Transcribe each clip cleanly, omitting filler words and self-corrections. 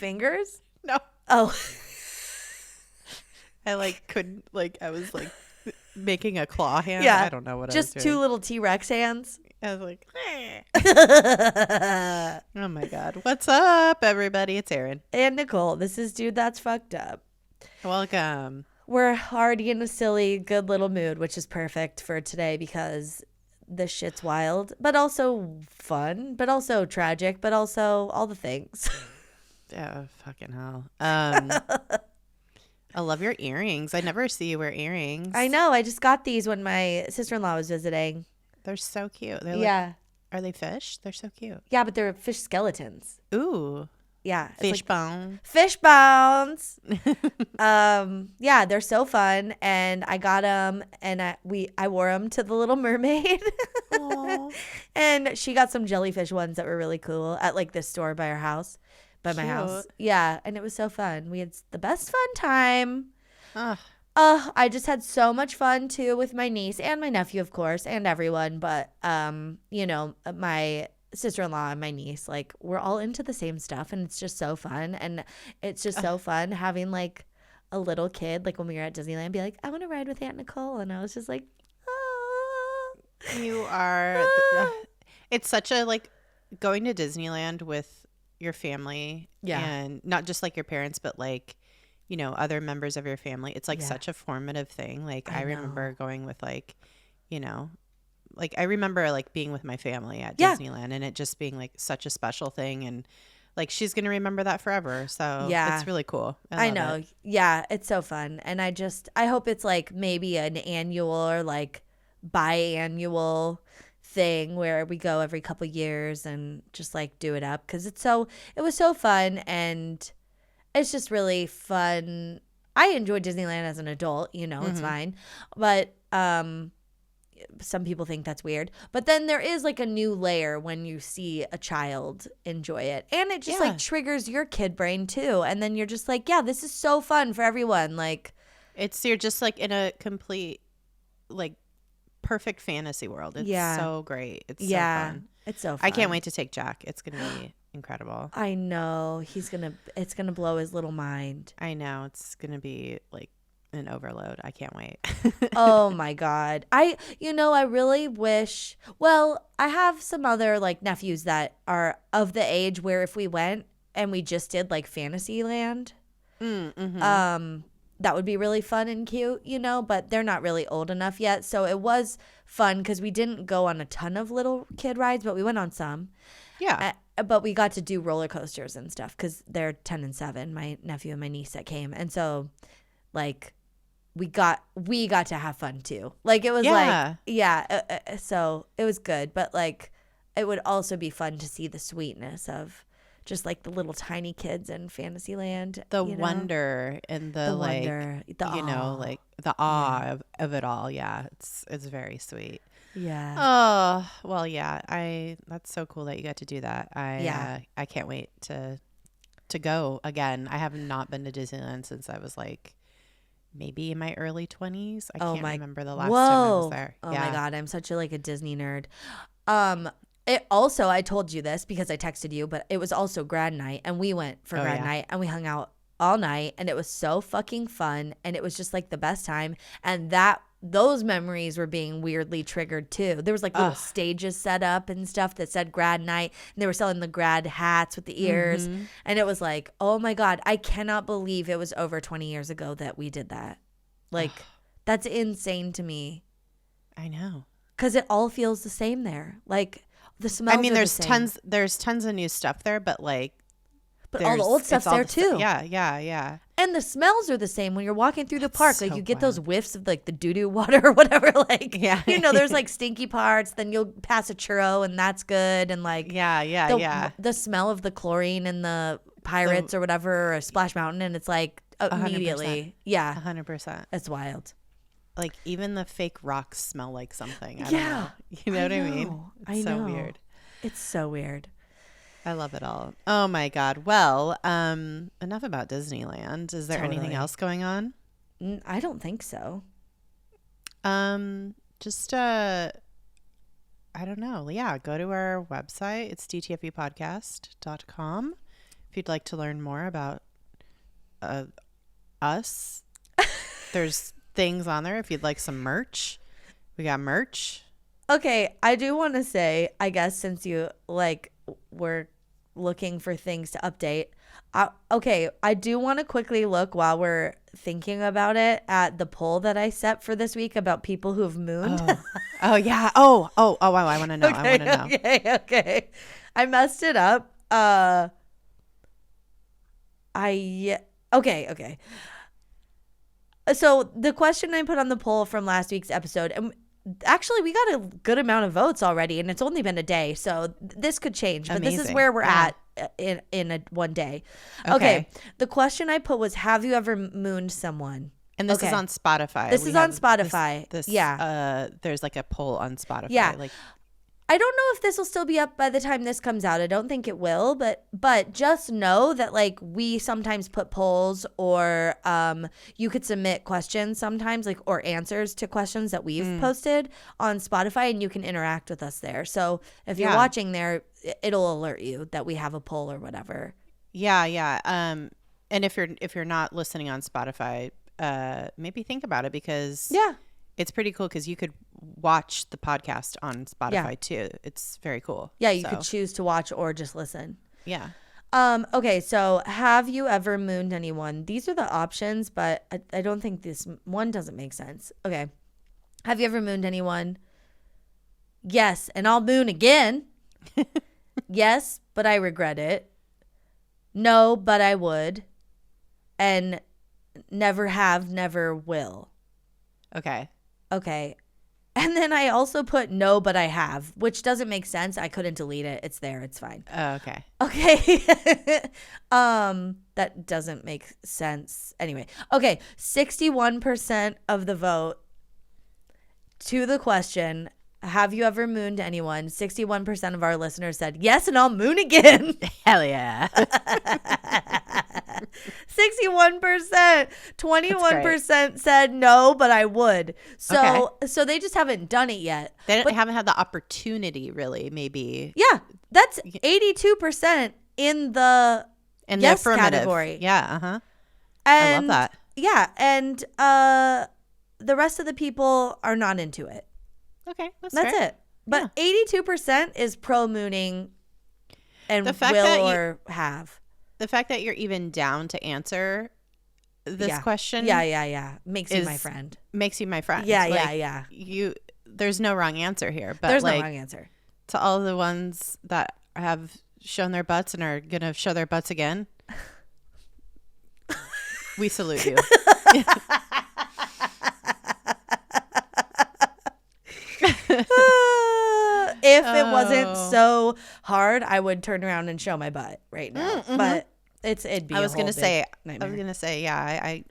fingers? No. Oh. I couldn't, I was making a claw hand. Yeah. I don't know what I was Just doing. two little T-Rex hands. I was like, oh my God. What's up, everybody? It's Erin. And Nicole. This is Dude That's Fucked Up. Welcome. We're already in a silly, good little mood, which is perfect for today because this shit's wild, but also fun, but also tragic, but also all the things. Oh, fucking hell. I love your earrings. I never see you wear earrings. I know. I just got these when my sister-in-law was visiting. They're so cute. They're Yeah. Are they fish? They're so cute. Yeah, but they're fish skeletons. Ooh. Yeah. Fish bone. Fish bones. Yeah, they're so fun. And I got them and I wore them to the Little Mermaid. And she got some jellyfish ones that were really cool at this store by our house. By my house. Yeah. And it was so fun. We had the best fun time. I just had so much fun too with my niece and my nephew, of course, and everyone. But, my sister-in-law and my niece, we're all into the same stuff. And it's just so fun. And it's just so fun having a little kid, when we were at Disneyland, be like, I want to ride with Aunt Nicole. And I was just like, oh. You are. It's such a, going to Disneyland with your family, and not just your parents, but other members of your family. It's such a formative thing. I remember going with I remember being with my family at Disneyland, and it just being such a special thing, and she's gonna remember that forever. So it's really cool. I know. Yeah, it's so fun, and I hope it's maybe an annual or biannual thing where we go every couple years and just do it up, because it was so fun, and it's just really fun. I enjoyed Disneyland as an adult, it's fine, but some people think that's weird, but then there is a new layer when you see a child enjoy it, and it just triggers your kid brain too, and then you're just yeah, this is so fun for everyone. You're just in a complete perfect fantasy world. It's so great. It's so fun. It's so fun. I can't wait to take Jack. It's gonna be incredible. I know. It's gonna blow his little mind. I know. It's gonna be an overload. I can't wait. Oh my God. I really wish, I have some other nephews that are of the age where if we went and we just did Fantasyland, that would be really fun and cute, but they're not really old enough yet. So it was fun because we didn't go on a ton of little kid rides, but we went on some. Yeah. But we got to do roller coasters and stuff because they're 10 and 7, my nephew and my niece that came. And so we got to have fun too. It was so it was good. But it would also be fun to see the sweetness of just the little tiny kids in Fantasyland, the wonder and the wonder, the awe. The awe of it all. Yeah, it's very sweet. Yeah. Oh well, yeah. That's so cool that you got to do that. I can't wait to go again. I have not been to Disneyland since I was maybe in my early 20s. I can't remember the last time I was there. Oh my God, I'm such a Disney nerd. It also, I told you this because I texted you, but it was also grad night, and we went for grad night, and we hung out all night, and it was so fucking fun, and it was just the best time, and those memories were being weirdly triggered too. There was little stages set up and stuff that said grad night, and they were selling the grad hats with the ears, and it was oh my God, I cannot believe it was over 20 years ago that we did that. That's insane to me. I know. Because it all feels the same there. The smells. I mean, are there's the same. there's tons of new stuff there, but but all the old stuff's there too. Yeah. And the smells are the same when you're walking through the park. So you get wild. those whiffs of the doo-doo water or whatever. Yeah. There's stinky parts. Then you'll pass a churro and that's good. And the smell of the chlorine and the pirates or whatever, or Splash Mountain, and it's immediately. 100%. It's wild. Even the fake rocks smell like something. I don't know. You know what I mean? It's so weird. It's so weird. I love it all. Oh my God. Well, enough about Disneyland. Is there anything else going on? I don't think so. Just I don't know. Yeah, go to our website. It's dtfupodcast.com. If you'd like to learn more about us, there's things on there. If you'd like some merch, we got merch. Okay, I do want to say, I guess since you were looking for things to update, I do want to quickly look while we're thinking about it at the poll that I set for this week about people who've mooned. Oh yeah. Oh, I want to know. Okay, I want to know. Okay. I messed it up. Okay. So the question I put on the poll from last week's episode, and actually we got a good amount of votes already, and it's only been a day, so this could change. But Amazing. this is where we're at in one day. Okay. The question I put was, have you ever mooned someone? And this is on Spotify. This is on Spotify. There's like a poll on Spotify. Yeah. I don't know if this will still be up by the time this comes out. I don't think it will, but just know that we sometimes put polls, or you could submit questions sometimes, or answers to questions that we've posted on Spotify, and you can interact with us there. So if you're watching there, it'll alert you that we have a poll or whatever. Yeah. And if you're not listening on Spotify, maybe think about it, because it's pretty cool, because you could watch the podcast on Spotify too. It's very cool. Yeah, you could choose to watch or just listen. Yeah. Okay, so have you ever mooned anyone? These are the options, but I don't think this one doesn't make sense. Okay. Have you ever mooned anyone? Yes, and I'll moon again. Yes, but I regret it. No, but I would. And never have, never will. Okay. And then I also put no, but I have, which doesn't make sense. I couldn't delete it. It's there. It's fine. Oh, okay. That doesn't make sense. Anyway. Okay. 61% of the vote to the question, have you ever mooned anyone? 61% of our listeners said yes, and I'll moon again. Hell yeah. 61%. 21% said no, but I would. So they just haven't done it yet. They haven't had the opportunity, really, maybe. Yeah. That's 82% in the yes category. Yeah. And I love that. Yeah. And the rest of the people are not into it. Okay. That's fair. It. But 82% is pro mooning and will or have. The fact that you're even down to answer this question. Yeah. Makes you my friend. Makes you my friend. Yeah. There's no wrong answer here. But there's no wrong answer. To all the ones that have shown their butts and are going to show their butts again, we salute you. If it wasn't so hard, I would turn around and show my butt right now. Mm-hmm. But it'd be. I was gonna say, yeah.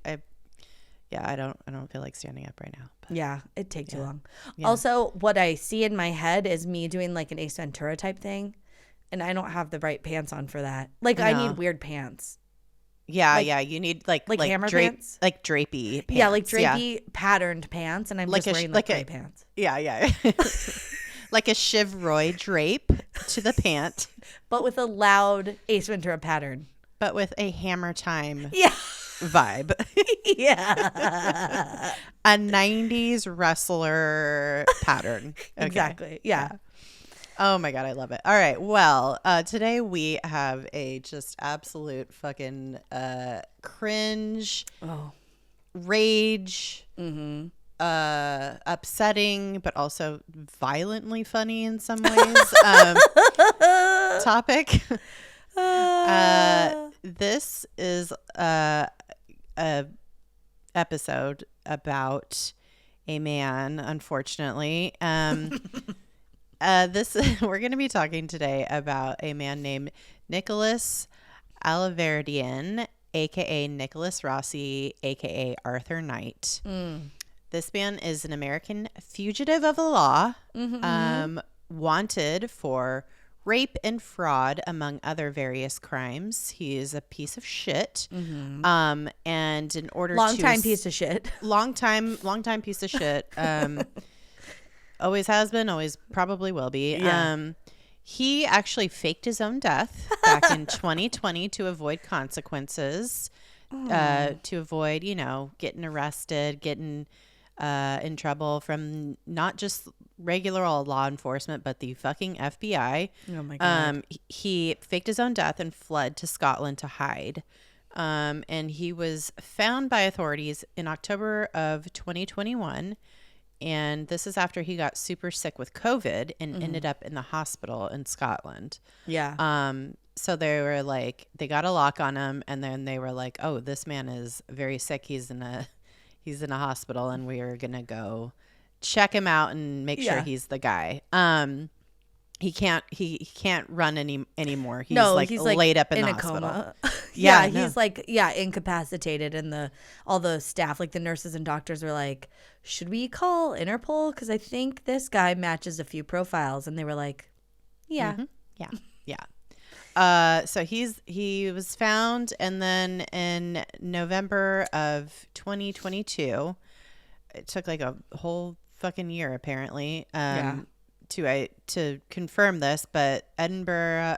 I don't feel like standing up right now. But yeah, it'd take too long. Yeah. Also, what I see in my head is me doing an Ace Ventura type thing, and I don't have the right pants on for that. I need weird pants. Yeah, you need like hammer pants, drapey pants. Yeah, drapey patterned pants, and I'm just wearing gray pants. Yeah. Like a Chivroy drape to the pant, but with a loud Ace Ventura pattern, but with a Hammer Time vibe. Yeah, a 90s wrestler pattern. Okay. Exactly. Yeah. Oh my God, I love it. All right. Well, today we have a just absolute fucking cringe, rage, upsetting, but also violently funny in some ways topic. This is a episode about a man, unfortunately. We're going to be talking today about a man named Nicholas Alahverdian, aka Nicholas Rossi, aka Arthur Knight. This man is an American fugitive of the law, wanted for rape and fraud, among other various crimes. He is a piece of shit. And in order long-time piece of shit. Long-time piece of shit. Always has been, always probably will be. Yeah. He actually faked his own death back in 2020 to avoid consequences, to avoid, getting arrested, getting in trouble from not just regular old law enforcement, but the fucking FBI. Oh my God. He faked his own death and fled to Scotland to hide. And he was found by authorities in October of 2021. And this is after he got super sick with COVID and ended up in the hospital in Scotland. Yeah. So they were like, they got a lock on him, and then they were like, oh, this man is very sick. He's in a hospital, and we are gonna go check him out and make sure he's the guy. He can't run anymore. He's laid up in the hospital. Coma. Yeah, he's incapacitated, and all the staff, like the nurses and doctors, were like, should we call Interpol? Because I think this guy matches a few profiles, and they were like, yeah. Mm-hmm. Yeah. So he was found, and then in November of 2022, it took like a whole fucking year apparently to confirm this, but Edinburgh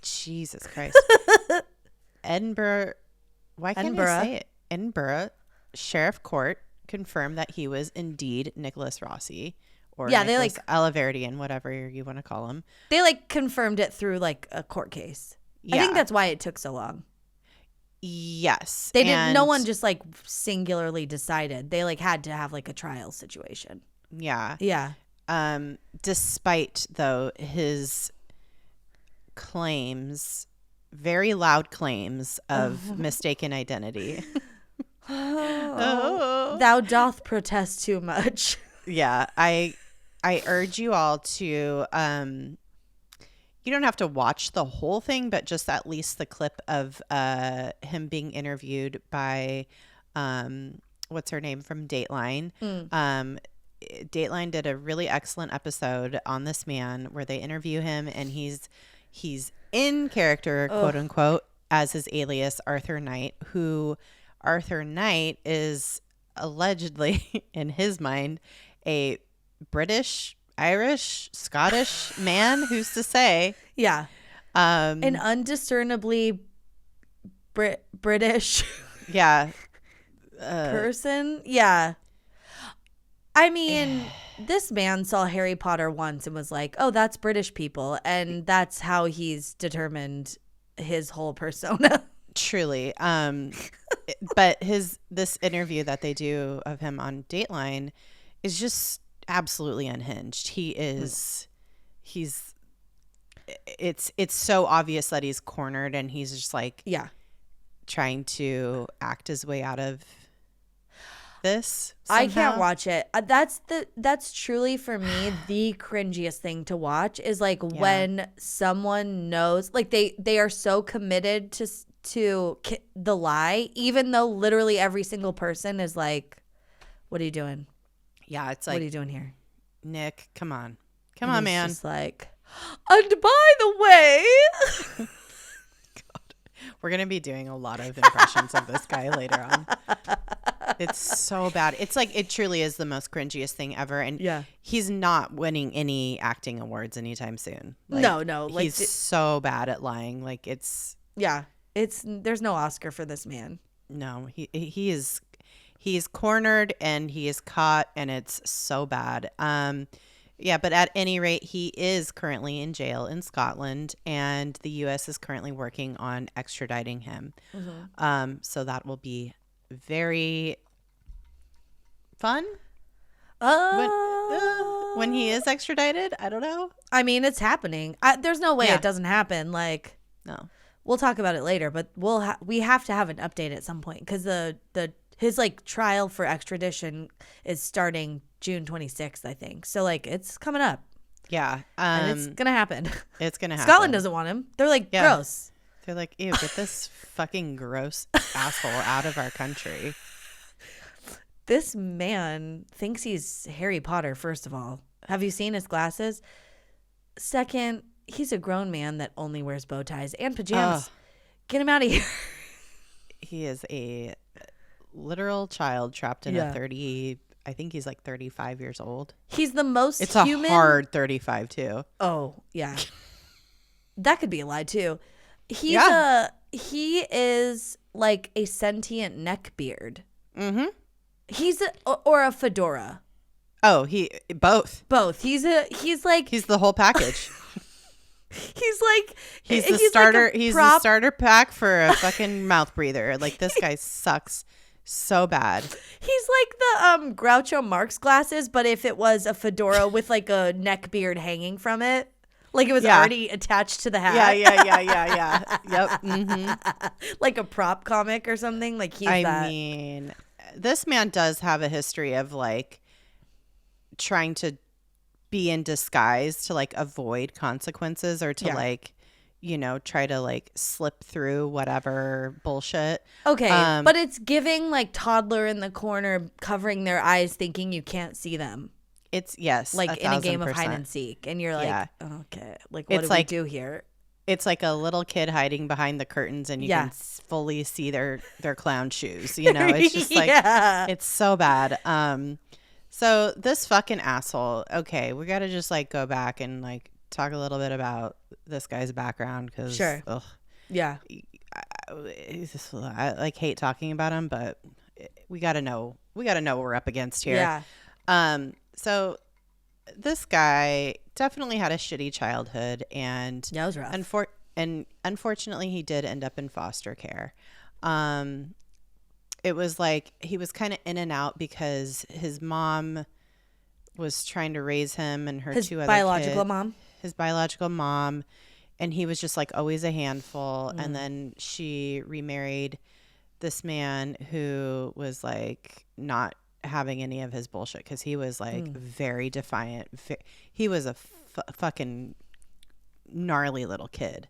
Jesus Christ. Edinburgh, why can't I say it? Edinburgh Sheriff Court confirmed that he was indeed Nicholas Rossi, or Nicholas Alahverdian, whatever you want to call him. They confirmed it through a court case. Yeah. I think that's why it took so long. Yes. They didn't. No one just singularly decided. They had to have a trial situation. Yeah. Yeah. Despite though his claims, very loud claims of mistaken identity. Thou doth protest too much. Yeah, I urge you all to you don't have to watch the whole thing, but just at least the clip of him being interviewed by what's her name from Dateline. Dateline did a really excellent episode on this man where they interview him, and he's in character, quote unquote, as his alias Arthur Knight, who Arthur Knight is allegedly, in his mind, a British, Irish, Scottish man. Who's to say? Yeah. An undiscernibly British person. Yeah. I mean, this man saw Harry Potter once and was like, oh, that's British people. And that's how he's determined his whole persona. Truly. But this interview that they do of him on Dateline is just absolutely unhinged. It's so obvious that he's cornered, and he's just trying to act his way out of this somehow. I can't watch it. That's truly for me the cringiest thing to watch is when someone knows, they are so committed to the lie, even though literally every single person is like, what are you doing? Yeah, it's what are you doing here, Nick? Come on, man. Just and by the way, God, we're gonna be doing a lot of impressions of this guy later on. It's so bad. It's it truly is the most cringiest thing ever, and he's not winning any acting awards anytime soon. No, he's so bad at lying. There's no Oscar for this man. No, he is cornered, and he is caught, and it's so bad. But at any rate, he is currently in jail in Scotland, and the U.S. is currently working on extraditing him. Mm-hmm. So that will be very fun when he is extradited. I don't know. I mean, it's happening. There's no way it doesn't happen. No. We'll talk about it later, but we have to have an update at some point because his trial for extradition is starting June 26th, I think. So it's coming up. Yeah. And it's gonna happen. It's gonna happen. Scotland doesn't want him. They're gross. They're like, ew, get this fucking gross asshole out of our country. This man thinks he's Harry Potter, first of all. Have you seen his glasses? Second, he's a grown man that only wears bow ties and pajamas. Get him out of here. He is a literal child trapped in a 30 I think he's like 35 years old. He's the most it's human. It's a hard 35 too. Oh, yeah. That could be a lie too. He is like a sentient neckbeard. Mm-hmm. Or a fedora. Oh, both. He's the whole package. he's the starter. Like he's the starter pack for a fucking mouth breather. Like, this guy sucks so bad. He's like the Groucho Marx glasses, but if it was a fedora with like a neck beard hanging from it, like it was already attached to the hat. Yeah. Yep. Mm-hmm. Like a prop comic or something. Like he's that. I mean, this man does have a history of like trying to be in disguise to like avoid consequences or to like, you know, try to like slip through whatever bullshit. Okay, but it's giving like toddler in the corner covering their eyes thinking you can't see them. It's like in a game of hide and seek, and you're like, okay, like what do we do here? It's like a little kid hiding behind the curtains, and you can fully see their clown shoes. You know, it's just like it's so bad. So this fucking asshole. Okay, we got to just like go back and like talk a little bit about this guy's background because I like hate talking about him, but we got to know what we're up against here. Yeah. So this guy definitely had a shitty childhood, and that was rough. And unfortunately, he did end up in foster care. It was like he was kind of in and out because his mom was trying to raise him and his biological mom, and he was just like always a handful. And then she remarried this man who was like not having any of his bullshit because he was like very defiant. He was a fucking gnarly little kid.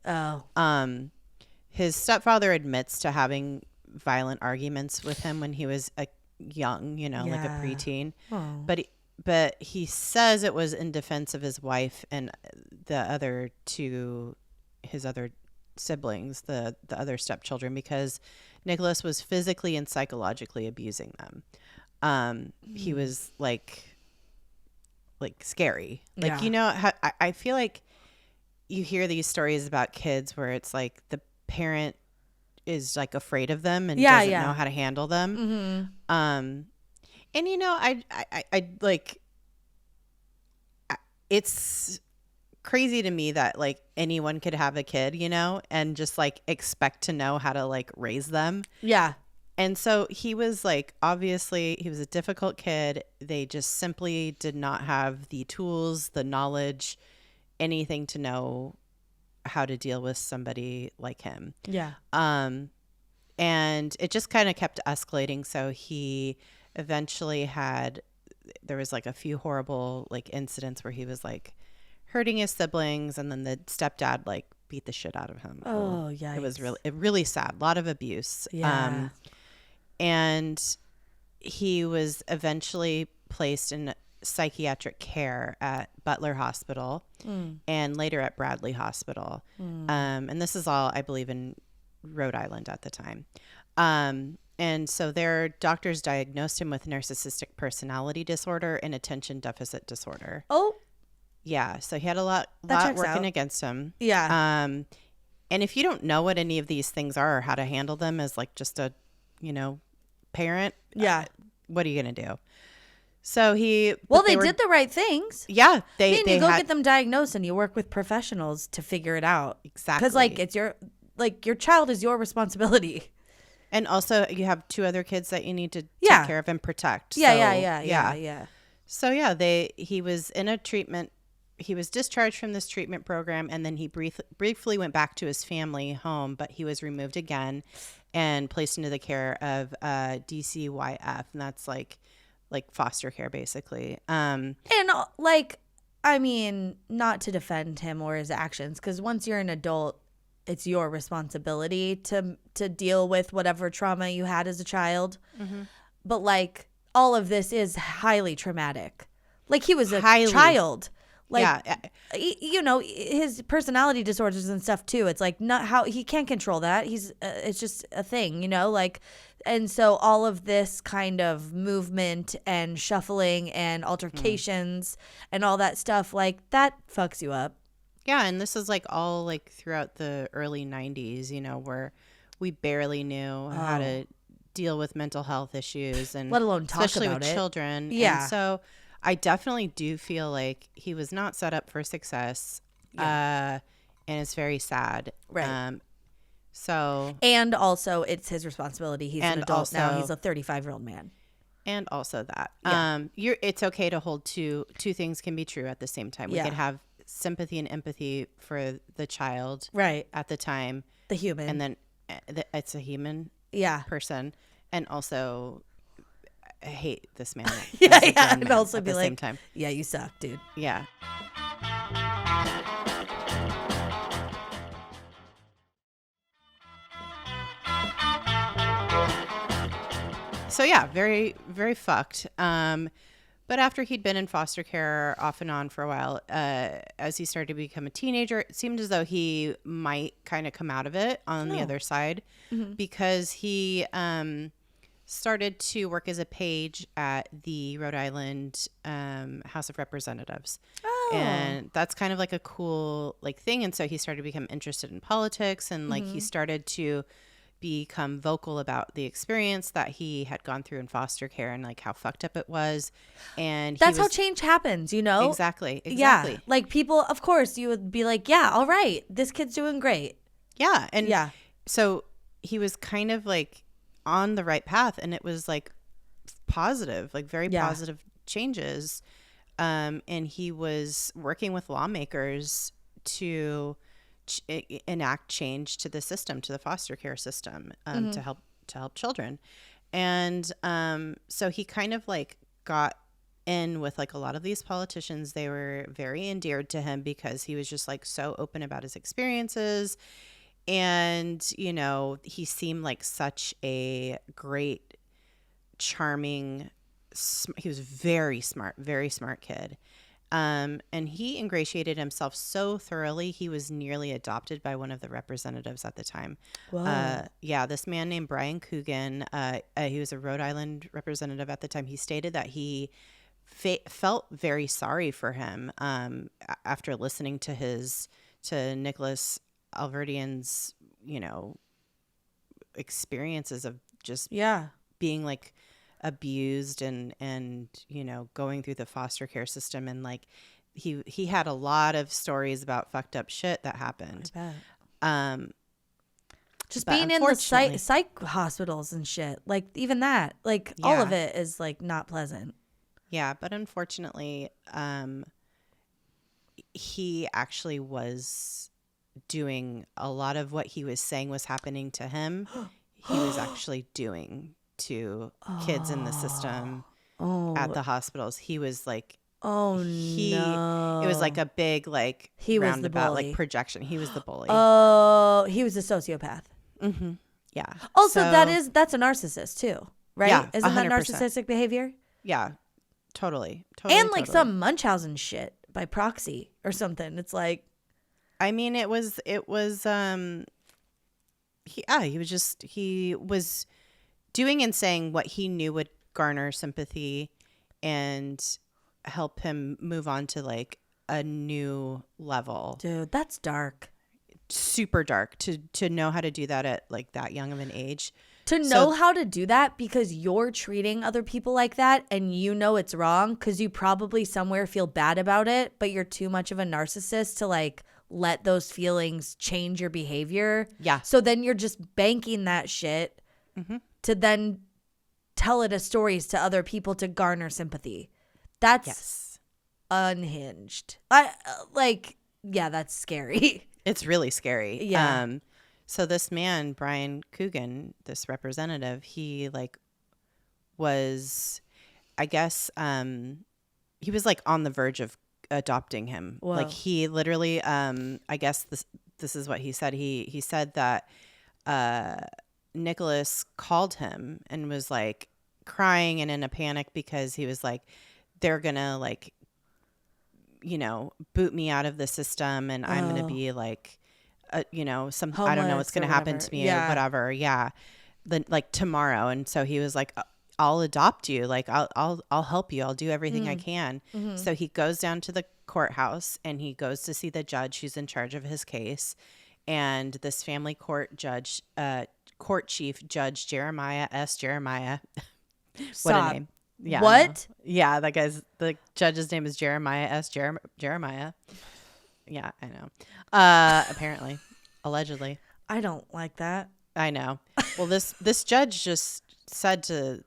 His stepfather admits to having violent arguments with him when he was a young, you know, like a preteen. But he says it was in defense of his wife and his other siblings, the other stepchildren, because Nicholas was physically and psychologically abusing them. He was like scary. Like, you know, I feel like you hear these stories about kids where it's like the parent is like afraid of them and doesn't know how to handle them. And you know, I like, it's crazy to me that like anyone could have a kid, you know, and just like expect to know how to like raise them. Yeah. And so he was like, obviously he was a difficult kid. They just simply did not have the tools, the knowledge, anything to know how to deal with somebody like him. Yeah. And it just kind of kept escalating. So he eventually there was like a few horrible like incidents where he was like hurting his siblings, and then the stepdad like beat the shit out of him. Oh, yeah. It was really sad. A lot of abuse. Yeah. And he was eventually placed in psychiatric care at Butler Hospital and later at Bradley Hospital. And this is all, I believe, in Rhode Island at the time. And so their doctors diagnosed him with narcissistic personality disorder and attention deficit disorder. Oh. Yeah. So he had a lot working against him. Yeah. And if you don't know what any of these things are or how to handle them as like just a, you know, parent, what are you going to do? So they did the right things. Yeah. You get them diagnosed and you work with professionals to figure it out. Exactly. Because like your child is your responsibility. And also you have two other kids that you need to take care of and protect. Yeah. So he was in a treatment. He was discharged from this treatment program, and then he briefly went back to his family home, but he was removed again and placed into the care of DCYF, and that's like foster care basically. And like, I mean, not to defend him or his actions, because once you're an adult, it's your responsibility to deal with whatever trauma you had as a child. But like, all of this is highly traumatic. Like, he was a child. Like, yeah. you know, his personality disorders and stuff too. It's like not how he can't control that. It's just a thing, you know, like, and so all of this kind of movement and shuffling and altercations and all that stuff, like that fucks you up. Yeah, and this is like all like throughout the early 90s, you know, where we barely knew how to deal with mental health issues and let alone talk especially about with children. Yeah. And so I definitely do feel like he was not set up for success. And it's very sad. Right. So And also it's his responsibility. He's an adult also, now. He's a 35-year-old man. And also that. Yeah. It's okay to hold two things can be true at the same time. We could have sympathy and empathy for the child right at the time, the human, and then it's a human person, and also I hate this man and also at be the like, same time. Yeah, you suck, dude. Yeah. So yeah, very, very fucked. But after he'd been in foster care off and on for a while, as he started to become a teenager, it seemed as though he might kind of come out of it on the other side, because he started to work as a page at the Rhode Island House of Representatives. And that's kind of like a cool like thing. And so he started to become interested in politics, and like he started to become vocal about the experience that he had gone through in foster care and like how fucked up it was. And that's how change happens, you know? Exactly. Yeah. Like people, of course, you would be like, yeah, all right, this kid's doing great. Yeah. And so he was kind of like on the right path, and it was like positive, like very positive changes. And he was working with lawmakers to enact change to the system, to the foster care system, to help children. And so he kind of like got in with like a lot of these politicians. They were very endeared to him because he was just like so open about his experiences. And, you know, he seemed like such a great, charming, he was very smart kid. And he ingratiated himself so thoroughly, he was nearly adopted by one of the representatives at the time. This man named Brian Coogan, he was a Rhode Island representative at the time. He stated that he felt very sorry for him after listening to Nicholas Alahverdian's, you know, experiences of just being like abused and you know, going through the foster care system. And like he had a lot of stories about fucked up shit that happened. Just being in the psych hospitals and shit, like even that, like all of it is like not pleasant. Yeah, but unfortunately he actually was doing a lot of what he was saying was happening to him. He was actually doing to kids in the system at the hospitals. He was like, no. It was like a big like he roundabout was the bully. like projection. He was the bully. Oh, he was a sociopath. Mm-hmm. Yeah. Also, that's a narcissist too, right? Yeah, isn't 100%. that narcissistic behavior? Yeah, totally. And like some Munchausen shit by proxy or something. It's like, I mean, he was doing and saying what he knew would garner sympathy and help him move on to like a new level. Dude, that's dark. Super dark to know how to do that at like that young of an age. To know how to do that because you're treating other people like that and you know it's wrong because you probably somewhere feel bad about it, but you're too much of a narcissist to like let those feelings change your behavior. Yeah. So then you're just banking that shit to then tell it as stories to other people to garner sympathy. That's unhinged. That's scary. It's really scary. Yeah. So this man, Brian Coogan, this representative, he like was, I guess, he was like on the verge of adopting him. Whoa. Like he literally, I guess this is what he said. He said that Nicholas called him and was like crying and in a panic because he was like, they're gonna like, boot me out of the system, and I'm going to be like, I don't know what's going to happen to me or whatever. Yeah. Then like tomorrow. And so he was like, I'll adopt you. Like I'll help you. I'll do everything I can. Mm-hmm. So he goes down to the courthouse and he goes to see the judge who's in charge of his case. And this family court judge, court chief Judge Jeremiah S. Jeremiah. What a name. Yeah. What? Yeah. The judge's name is Jeremiah S. Jeremiah. Yeah, I know. Apparently, allegedly. I don't like that. I know. Well, this judge just said to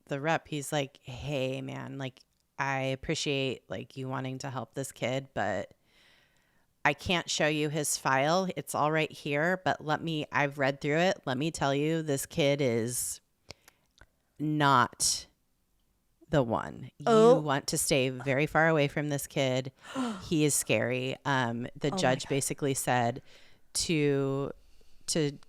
the rep, he's like, "Hey, man, like I appreciate like you wanting to help this kid, but I can't show you his file. It's all right here, but I've read through it. Let me tell you, this kid is not the one. You want to stay very far away from this kid. He is scary." The judge basically said to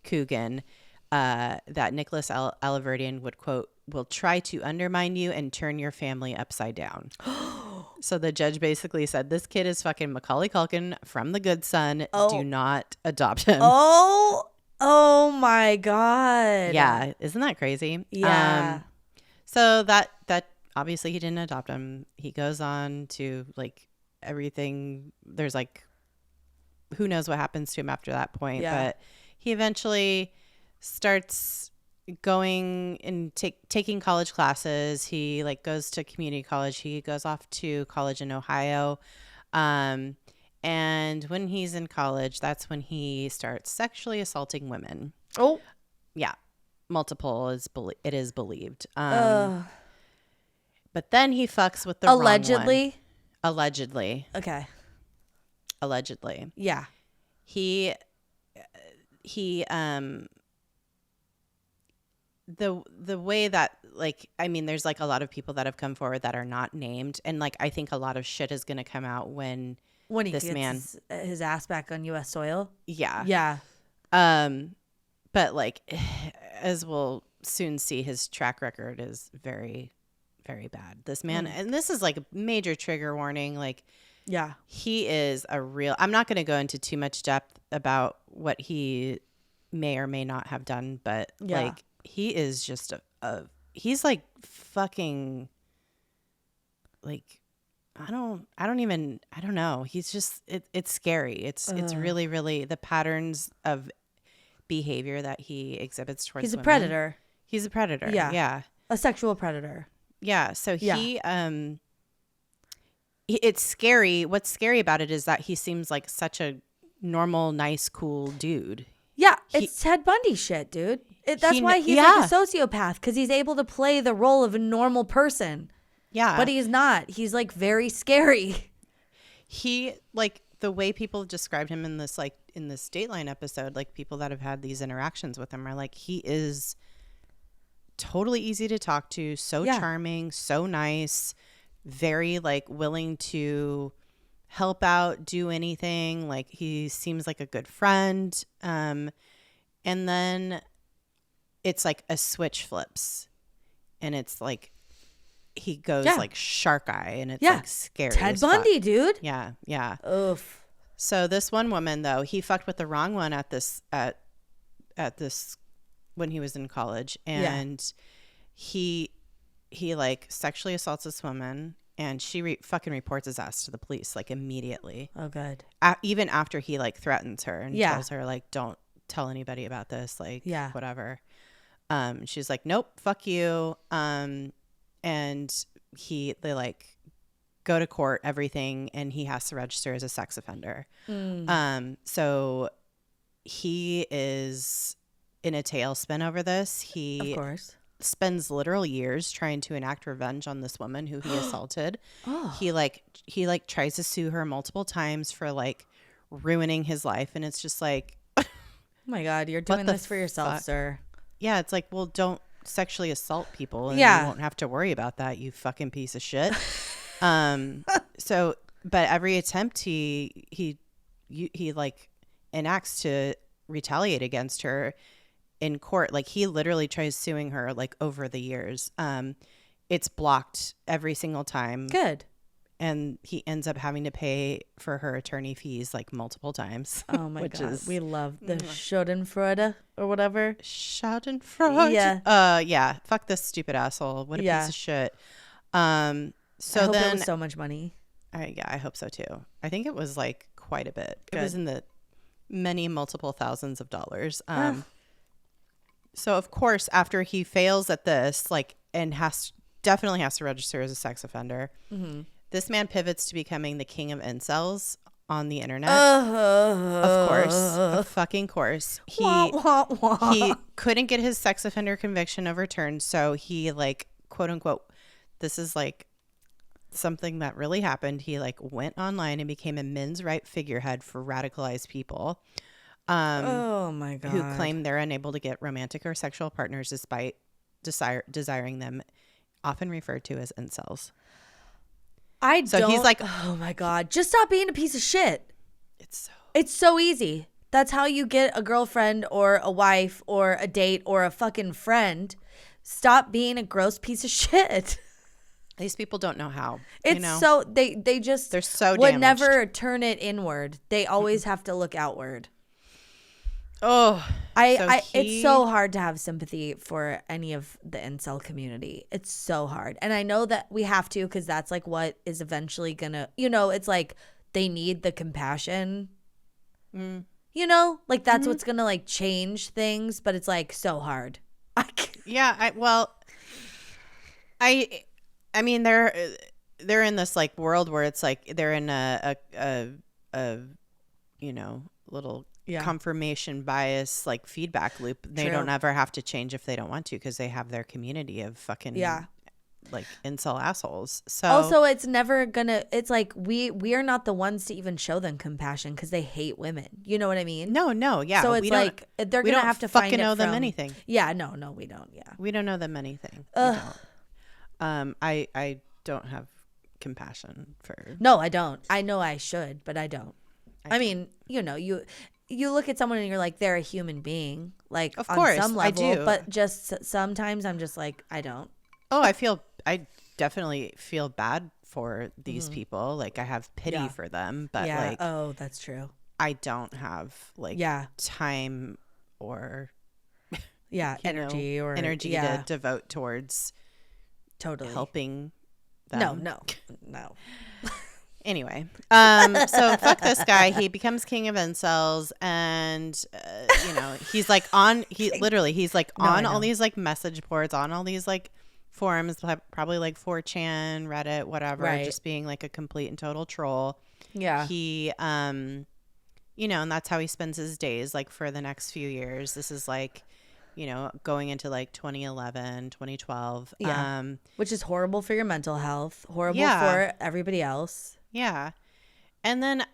Coogan that Nicholas Alahverdian would, quote, "will try to undermine you and turn your family upside down." So the judge basically said, this kid is fucking Macaulay Culkin from The Good Son. Do not adopt him. Oh my God. Yeah. Isn't that crazy? Yeah. So that obviously he didn't adopt him. He goes on to like everything. There's like, who knows what happens to him after that point. Yeah. But he eventually starts going and taking college classes. He like goes to community college. He goes off to college in Ohio. And when he's in college, that's when he starts sexually assaulting women. Oh. Yeah. Multiple it is believed. But then he fucks with the wrong one. Allegedly. Okay. Allegedly. Yeah. He the way that like, I mean, there's like a lot of people that have come forward that are not named, and like I think a lot of shit is going to come out when he gets his ass back on U.S. soil. Yeah. Yeah. But like, as we'll soon see, his track record is very, very bad. This man, and this is like a major trigger warning. Like, yeah, he is I'm not going to go into too much depth about what he may or may not have done, but like, he is just he's like fucking like, I don't know. He's just, it's scary. It's really, really the patterns of behavior that he exhibits towards women. He's a predator. Yeah. Yeah. A sexual predator. Yeah. So he, it's scary. What's scary about it is that he seems like such a normal, nice, cool dude. Yeah. It's Ted Bundy shit, dude. That's why he's like a sociopath, because he's able to play the role of a normal person. Yeah. But he's not. He's like very scary. He, like, the way people described him in this Dateline episode, like people that have had these interactions with him are like, he is totally easy to talk to, so charming, so nice, very like willing to help out, do anything. Like, he seems like a good friend. And then it's like a switch flips, and it's like he goes like shark eye, and it's like scary. Ted Bundy, dude. Yeah, yeah. Oof. So this one woman, though, he fucked with the wrong one at this when he was in college, and he like sexually assaults this woman, and she fucking reports his ass to the police like immediately. Oh, good. Even after he like threatens her and tells her like, don't tell anybody about this, like whatever. She's like, nope, fuck you. And they like go to court, everything, and he has to register as a sex offender. So he is in a tailspin over this. He, of course, spends literal years trying to enact revenge on this woman who he assaulted. He tries to sue her multiple times for like ruining his life, and it's just like, oh my God, you're doing this for yourself, sir. Yeah, it's like, well, don't sexually assault people, and you won't have to worry about that, you fucking piece of shit. So, but every attempt he like enacts to retaliate against her in court, like he literally tries suing her like over the years. It's blocked every single time. Good. and he ends up having to pay for her attorney fees like multiple times. Oh my God. We love the Schadenfreude or whatever. Schadenfreude. Yeah. Yeah. Fuck this stupid asshole. What a piece of shit. So I hope then it was so much money. yeah, I hope so too. I think it was like quite a bit. Good. It was in the multiple thousands of dollars. So of course, after he fails at this, like, and definitely has to register as a sex offender, this man pivots to becoming the king of incels on the internet. Of course, of fucking course. He couldn't get his sex offender conviction overturned, so he, like, quote unquote, this is like something that really happened. He like went online and became a men's right figurehead for radicalized people. Oh my God. Who claim they're unable to get romantic or sexual partners despite desiring them, often referred to as incels. He's like, oh my God, just stop being a piece of shit. It's so easy. That's how you get a girlfriend or a wife or a date or a fucking friend. Stop being a gross piece of shit. These people don't know how. It's so they're so would damaged. Never turn it inward. They always have to look outward. Oh, it's so hard to have sympathy for any of the incel community. It's so hard. And I know that we have to, because that's like what is eventually gonna, it's like they need the compassion, like that's what's gonna like change things, but it's like so hard. Yeah. I mean, they're in this like world where it's like they're in a little confirmation bias like feedback loop. They don't ever have to change if they don't want to, because they have their community of fucking like incel assholes. So also, it's never gonna. It's like we are not the ones to even show them compassion, because they hate women. You know what I mean? No, yeah. So it's like they're gonna have to fucking find know them anything. Yeah, no, we don't. Yeah, we don't know them anything. We don't. I don't have compassion for. No, I don't. I know I should, but I don't. I mean, you look at someone and you're like, they're a human being, like, of course, on some level, I do. But just sometimes I'm just like, I don't. Oh, I definitely feel bad for these people. Like, I have pity for them, but like, oh, that's true. I don't have like time or energy to devote towards helping them. No. Anyway, so fuck this guy. He becomes king of incels, and he's like on all these like message boards, on all these like forums, probably like 4chan, Reddit, whatever, just being like a complete and total troll. Yeah. He and that's how he spends his days, like, for the next few years. This is like, going into like 2011, 2012. Which is horrible for your mental health, horrible for everybody else. Yeah. And then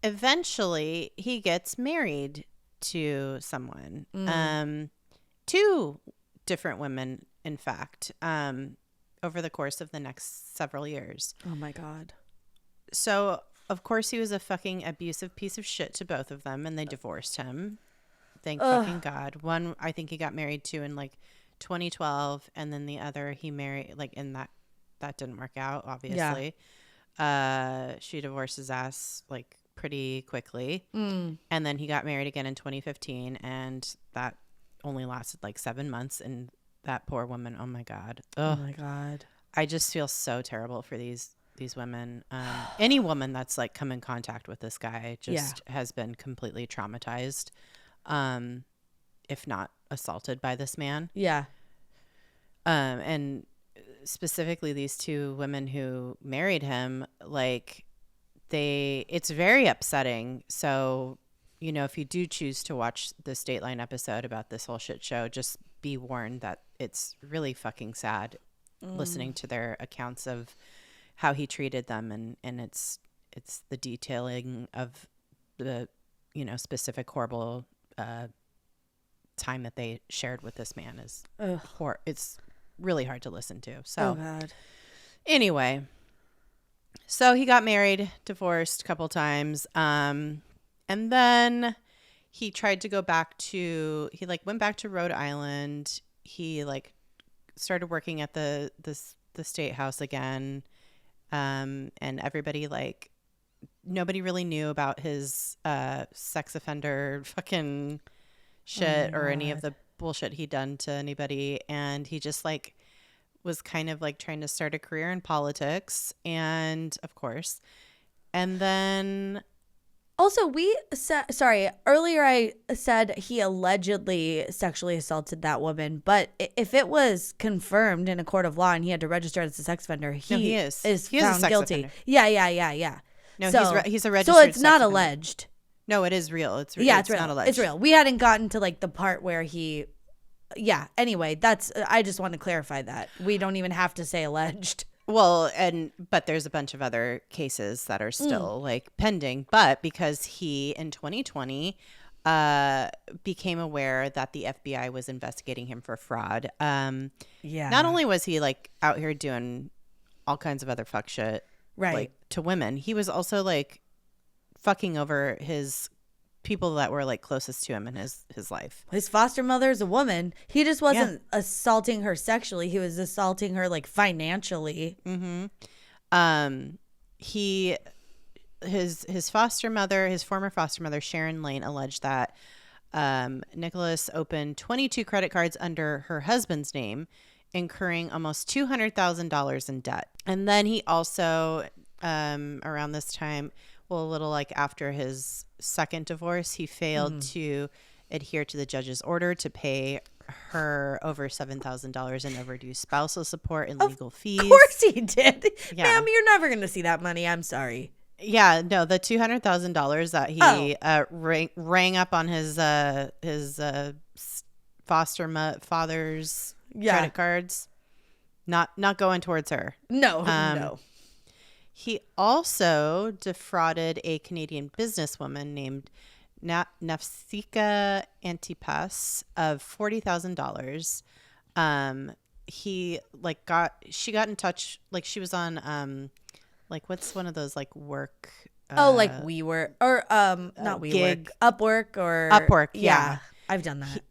eventually he gets married to someone. 2 different women, in fact, over the course of the next several years. Oh my God. So, of course, he was a fucking abusive piece of shit to both of them, and they divorced him. Thank fucking God. One, I think he got married to in like 2012, and then the other he married, like, in that didn't work out, obviously. She divorced his ass like pretty quickly, and then he got married again in 2015, and that only lasted like 7 months. And that poor woman, oh my God. Oh my God. I just feel so terrible for these women. Any woman that's like come in contact with this guy just has been completely traumatized, if not assaulted by this man. Yeah. And specifically these 2 women who married him, like, it's very upsetting. So, if you do choose to watch this Dateline episode about this whole shit show, just be warned that it's really fucking sad listening to their accounts of how he treated them, and it's the detailing of the specific horrible time that they shared with this man is it's really hard to listen to. So anyway, so he got married, divorced a couple times, and then he tried to go back to went back to Rhode Island. He like started working at the state house again. And everybody like nobody really knew about his sex offender fucking shit or any of the bullshit he'd done to anybody. And he just like was kind of like trying to start a career in politics, and of course, and then also earlier I said he allegedly sexually assaulted that woman, but if it was confirmed in a court of law and he had to register as a sex offender, he is found guilty. Offender. Yeah. No, he's a registered. So it's not offender. alleged. No, it is real. It's real. Yeah, it's real. Not alleged. It's real. We hadn't gotten to like the part where he. Yeah. Anyway, I just want to clarify that we don't even have to say alleged. Well, but there's a bunch of other cases that are still like pending. But because he in 2020 became aware that the FBI was investigating him for fraud. Not only was he like out here doing all kinds of other fuck shit, right, like to women, he was also like fucking over his people that were like closest to him in his life. His foster mother is a woman. He just wasn't assaulting her sexually. He was assaulting her like financially. His foster mother, his former foster mother, Sharon Lane, alleged that Nicholas opened 22 credit cards under her husband's name, incurring almost $200,000 in debt. And then he also, around this time, a little like after his second divorce, he failed to adhere to the judge's order to pay her over $7,000 in overdue spousal support and legal fees. Of course he did. Yeah. Ma'am, you're never going to see that money. I'm sorry. Yeah, no, the $200,000 that he rang up on his father's credit cards, not going towards her. No. He also defrauded a Canadian businesswoman named Nafsika Antipas of $40,000. She got in touch, like she was on like what's one of those like work like WeWork or not WeWork, Upwork. Yeah, I've done that.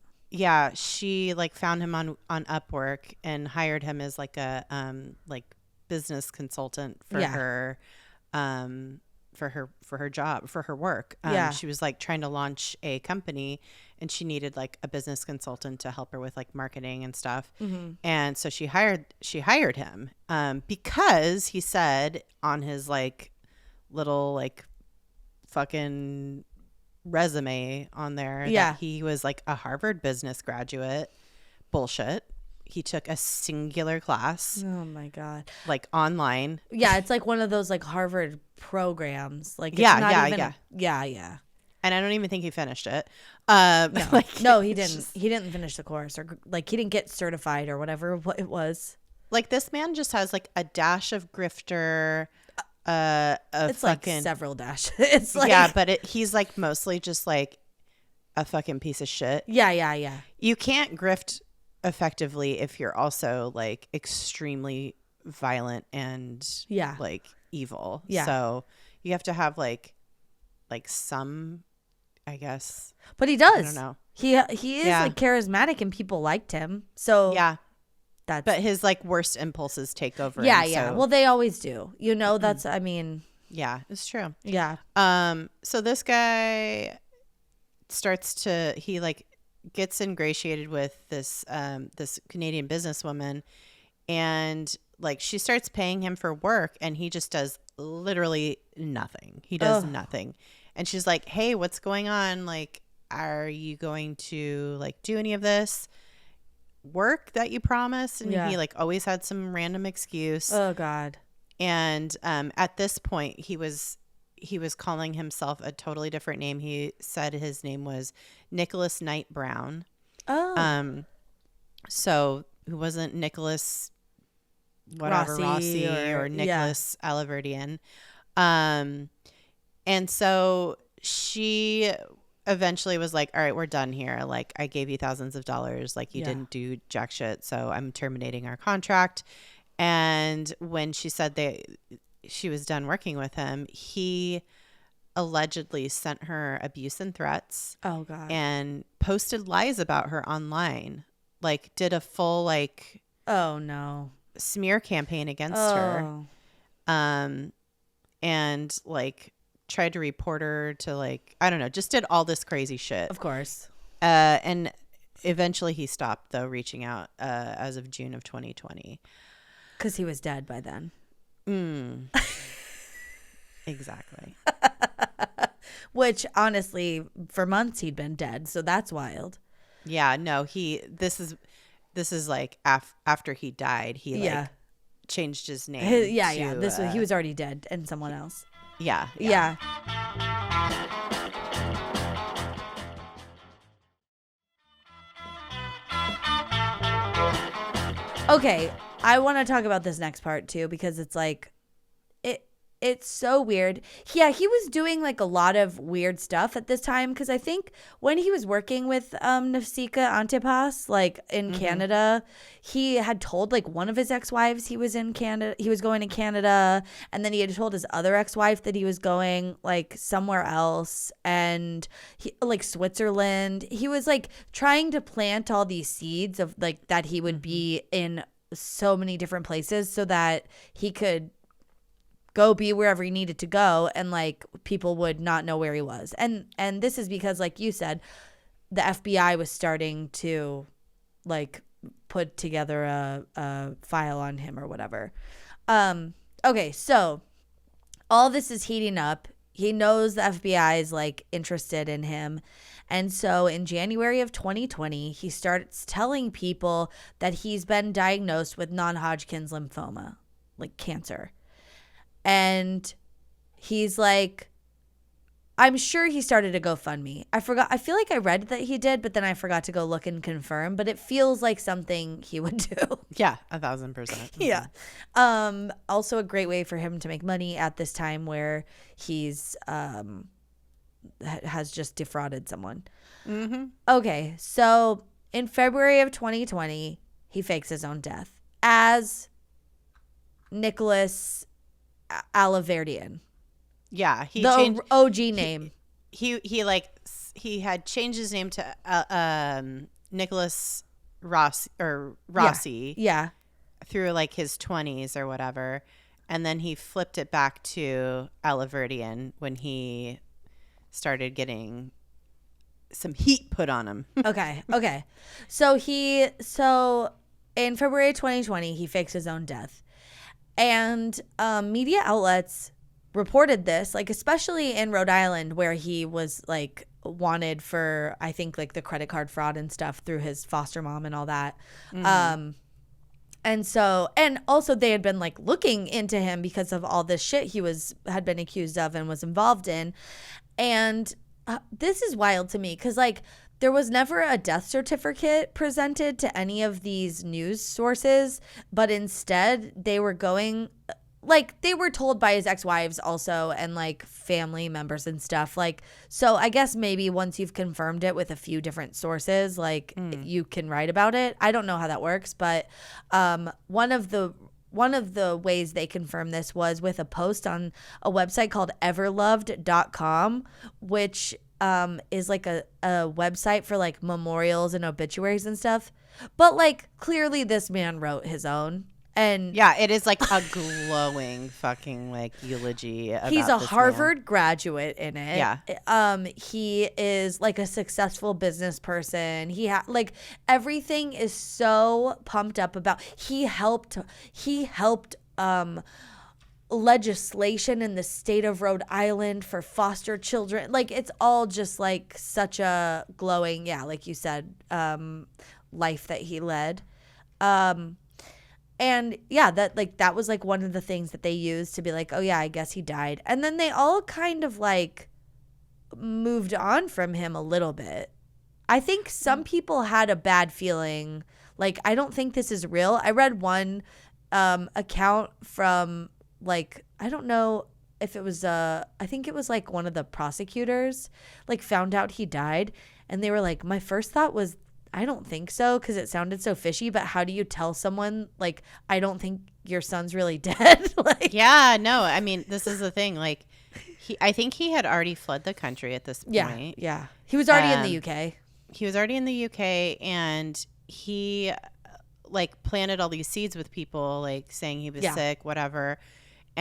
She like found him on Upwork and hired him as like a like business consultant for her job, for her work. She was like trying to launch a company and she needed like a business consultant to help her with like marketing and stuff. And so she hired him because he said on his like little like fucking resume on there that he was like a Harvard business graduate. Bullshit. He took a singular class. Oh my God. Like online. Yeah, it's like one of those like Harvard programs. Like it's yeah. And I don't even think he finished it. No, he didn't. He didn't finish the course, or like he didn't get certified or whatever it was. Like this man just has like a dash of grifter. It's fucking, like several dashes. It's like but he's like mostly just like a fucking piece of shit. Yeah. You can't grift effectively if you're also like extremely violent and like evil. So you have to have like some, I guess. But he does. I don't know. He is like charismatic and people liked him. So but his like worst impulses take over. Yeah. Well, they always do. You know, that's I mean. Yeah, it's true. Yeah. So this guy he like gets ingratiated with this Canadian businesswoman, and like she starts paying him for work and he just does literally nothing. He does nothing. And she's like, "Hey, what's going on? Like, are you going to like do any of this work that you promised?" And he like always had some random excuse. Oh God. And at this point he was calling himself a totally different name. He said his name was Nicholas Knight Brown. Oh. So who wasn't Nicholas Rossi or Nicholas Alahverdian. And so she eventually was like, "All right, we're done here. Like, I gave you thousands of dollars. Like, you didn't do jack shit. So I'm terminating our contract." And when she said she was done working with him, he allegedly sent her abuse and threats. Oh God. And posted lies about her online. Like, did a full like oh no smear campaign against her. and like tried to report her to like, I don't know, just did all this crazy shit. Of course. And eventually he stopped though reaching out as of June of 2020. Because he was dead by then. Exactly. Which honestly, for months he'd been dead, so that's wild. Yeah, no, this is like after he died, he like changed his name. He was already dead and someone else. Yeah. Okay, I want to talk about this next part too because it's like it's so weird. Yeah, he was doing like a lot of weird stuff at this time because I think when he was working with Nafsika Antipas, like in Canada, he had told like one of his ex-wives he was in Canada. He was going to Canada, and then he had told his other ex-wife that he was going like somewhere else, and like Switzerland. He was like trying to plant all these seeds of like that he would be in so many different places so that he could go be wherever he needed to go, and like people would not know where he was. And this is because, like you said, the FBI was starting to like put together a file on him or whatever. Okay, so all this is heating up. He knows the FBI is like interested in him. And so in January of 2020, he starts telling people that he's been diagnosed with non-Hodgkin's lymphoma, like cancer. And he's like, I'm sure he started a GoFundMe. I feel like I read that he did, but then I forgot to go look and confirm. But it feels like something he would do. Yeah, 1,000%. Yeah. Also a great way for him to make money at this time where he's has just defrauded someone. Okay, so in February of 2020, he fakes his own death as Nicholas Alahverdian. Yeah, he the changed OG name. He had changed his name to Nicholas Rossi. Yeah. Through like his 20s or whatever, and then he flipped it back to Alahverdian when he started getting some heat put on him. Okay. So in February 2020, he fakes his own death. And media outlets reported this, like especially in Rhode Island, where he was like wanted for, I think, like the credit card fraud and stuff through his foster mom and all that. And also they had been like looking into him because of all this shit he had been accused of and was involved in. And this is wild to me because like there was never a death certificate presented to any of these news sources, but instead they were going, like they were told by his ex-wives also and like family members and stuff. Like, so I guess maybe once you've confirmed it with a few different sources, like you can write about it. I don't know how that works, but one of the ways they confirmed this was with a post on a website called everloved.com, which is like a website for like memorials and obituaries and stuff. But like clearly this man wrote his own. And yeah, it is like a glowing fucking like eulogy about he's a this Harvard man. graduate in it. Yeah. He is like a successful business person. Like everything is so pumped up about. He helped legislation in the state of Rhode Island for foster children. Like it's all just like such a glowing, yeah, like you said, life that he led. And yeah, that was like one of the things that they used to be like, oh yeah, I guess he died. And then they all kind of like moved on from him a little bit. I think some people had a bad feeling. Like, I don't think this is real. I read one account from like, I don't know if it was, I think it was like one of the prosecutors like found out he died. And they were like, my first thought was, I don't think so, because it sounded so fishy. But how do you tell someone like, I don't think your son's really dead? Like, yeah, no, I mean, this is the thing. Like, I think he had already fled the country at this point. Yeah. He was already in the UK. He was already in the UK, and he like planted all these seeds with people, like saying he was sick, whatever.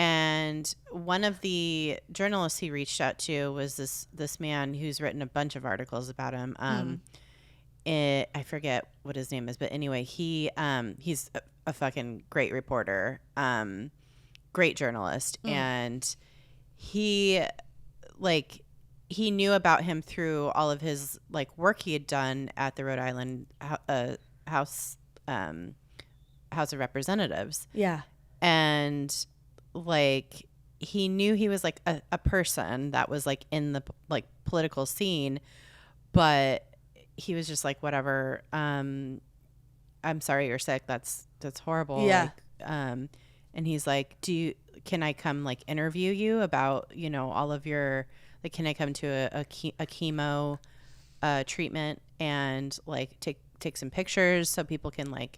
And one of the journalists he reached out to was this man who's written a bunch of articles about him. I forget what his name is, but anyway, he's a fucking great reporter, great journalist, and he knew about him through all of his like work he had done at the Rhode Island House of Representatives. Yeah. And like he knew he was like a person that was like in the like political scene, but he was just like, whatever, I'm sorry you're sick, that's horrible. Yeah. Like, and he's like, can I come like interview you about, you know, all of your, like, can I come to a chemo treatment and like take some pictures so people can like,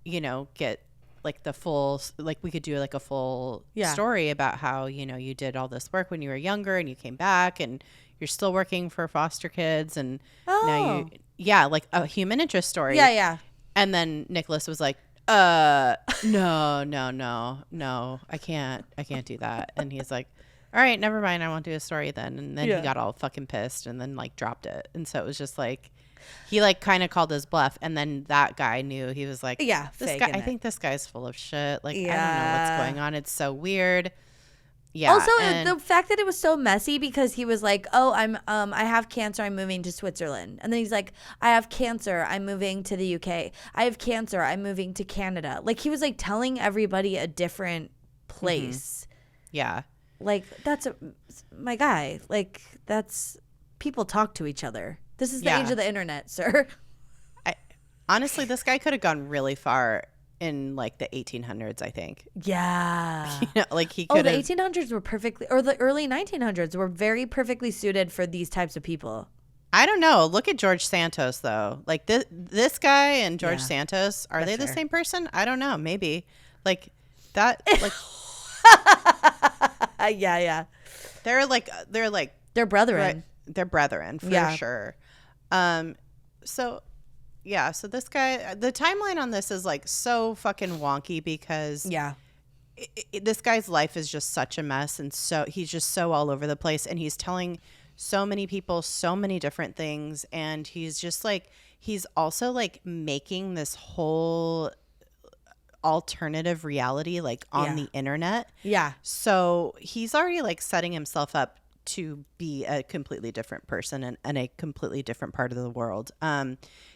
you know, get like the full, like we could do like a full story about how, you know, you did all this work when you were younger and you came back and you're still working for foster kids and now like a human interest story. Yeah. And then Nicholas was like, no, I can't do that. And he's like, all right, never mind, I won't do a story then. And then he got all fucking pissed and then like dropped it. And so it was just like, he like kind of called his bluff, and then that guy knew. He was like, this guy, I think this guy's full of shit. Like, I don't know what's going on. It's so weird. Yeah. Also, the fact that it was so messy because he was like, oh, I have cancer, I'm moving to Switzerland. And then he's like, I have cancer, I'm moving to the UK. I have cancer, I'm moving to Canada. Like, he was like telling everybody a different place. Yeah. Like, that's my guy. Like, that's, people talk to each other. This is the age of the internet, sir. Honestly, this guy could have gone really far in like the 1800s, I think. Yeah. You know, like he could have. The 1800s were perfectly, or the early 1900s were very perfectly suited for these types of people. I don't know. Look at George Santos, though. Like this guy and George Santos, are they the same person? I don't know. Maybe. Like that. Like. Yeah. They're brethren. Right, they're brethren for sure. So this guy, the timeline on this is like so fucking wonky because this guy's life is just such a mess, and so he's just so all over the place, and he's telling so many people so many different things, and he's just like, he's also like making this whole alternative reality like on the internet. Yeah. So he's already like setting himself up to be a completely different person and a completely different part of the world.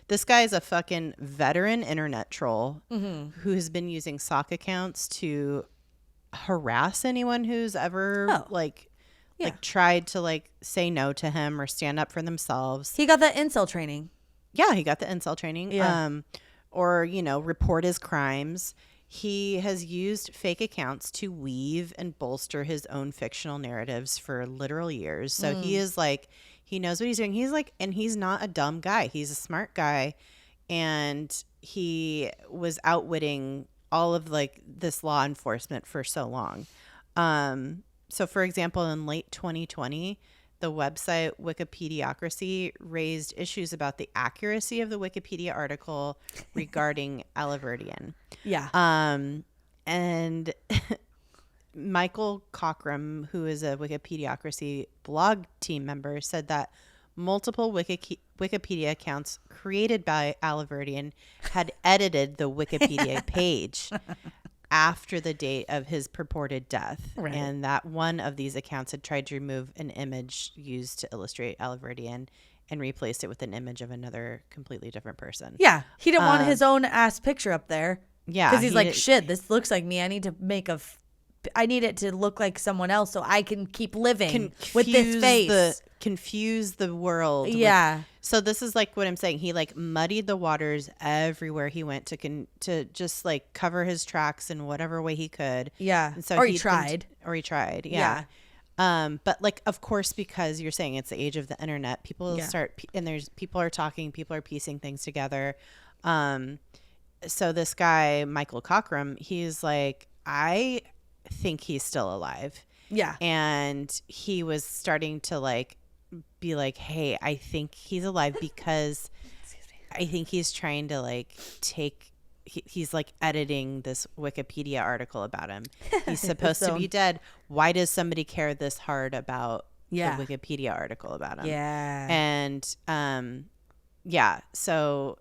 This guy is a fucking veteran internet troll who has been using sock accounts to harass anyone who's ever like tried to like say no to him or stand up for themselves. He got that incel training. Yeah, he got the incel training. Yeah. Or, you know, report his crimes. He has used fake accounts to weave and bolster his own fictional narratives for literal years. So he is like, he knows what he's doing. He's like, and he's not a dumb guy. He's a smart guy. And he was outwitting all of like this law enforcement for so long. So for example, in late 2020, the website Wikipediocracy raised issues about the accuracy of the Wikipedia article regarding Alahverdian. Yeah. And Michael Cockrum, who is a Wikipediocracy blog team member, said that multiple Wikipedia accounts created by Alahverdian had edited the Wikipedia page after the date of his purported death. Right. And that one of these accounts had tried to remove an image used to illustrate Alahverdian and replaced it with an image of another completely different person. Yeah. He didn't want his own ass picture up there. Yeah. Because he's like, shit, this looks like me. I need to make I need it to look like someone else so I can keep living with this face. Confuse the world. Yeah. So this is like what I'm saying. He like muddied the waters everywhere he went to just like cover his tracks in whatever way he could. Yeah. And so or he tried. Yeah. But like, of course, because you're saying it's the age of the internet, people people are talking, people are piecing things together. So this guy, Michael Cockrum, he's like, I think he's still alive. Yeah. And he was starting to like be like, hey, I think he's alive because I think he's trying to like take he's like editing this Wikipedia article about him. He's supposed to be dead. Why does somebody care this hard about the Wikipedia article about him? Yeah. And so,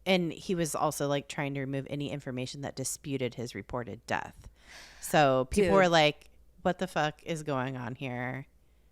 and he was also like trying to remove any information that disputed his reported death. So people were like, what the fuck is going on here?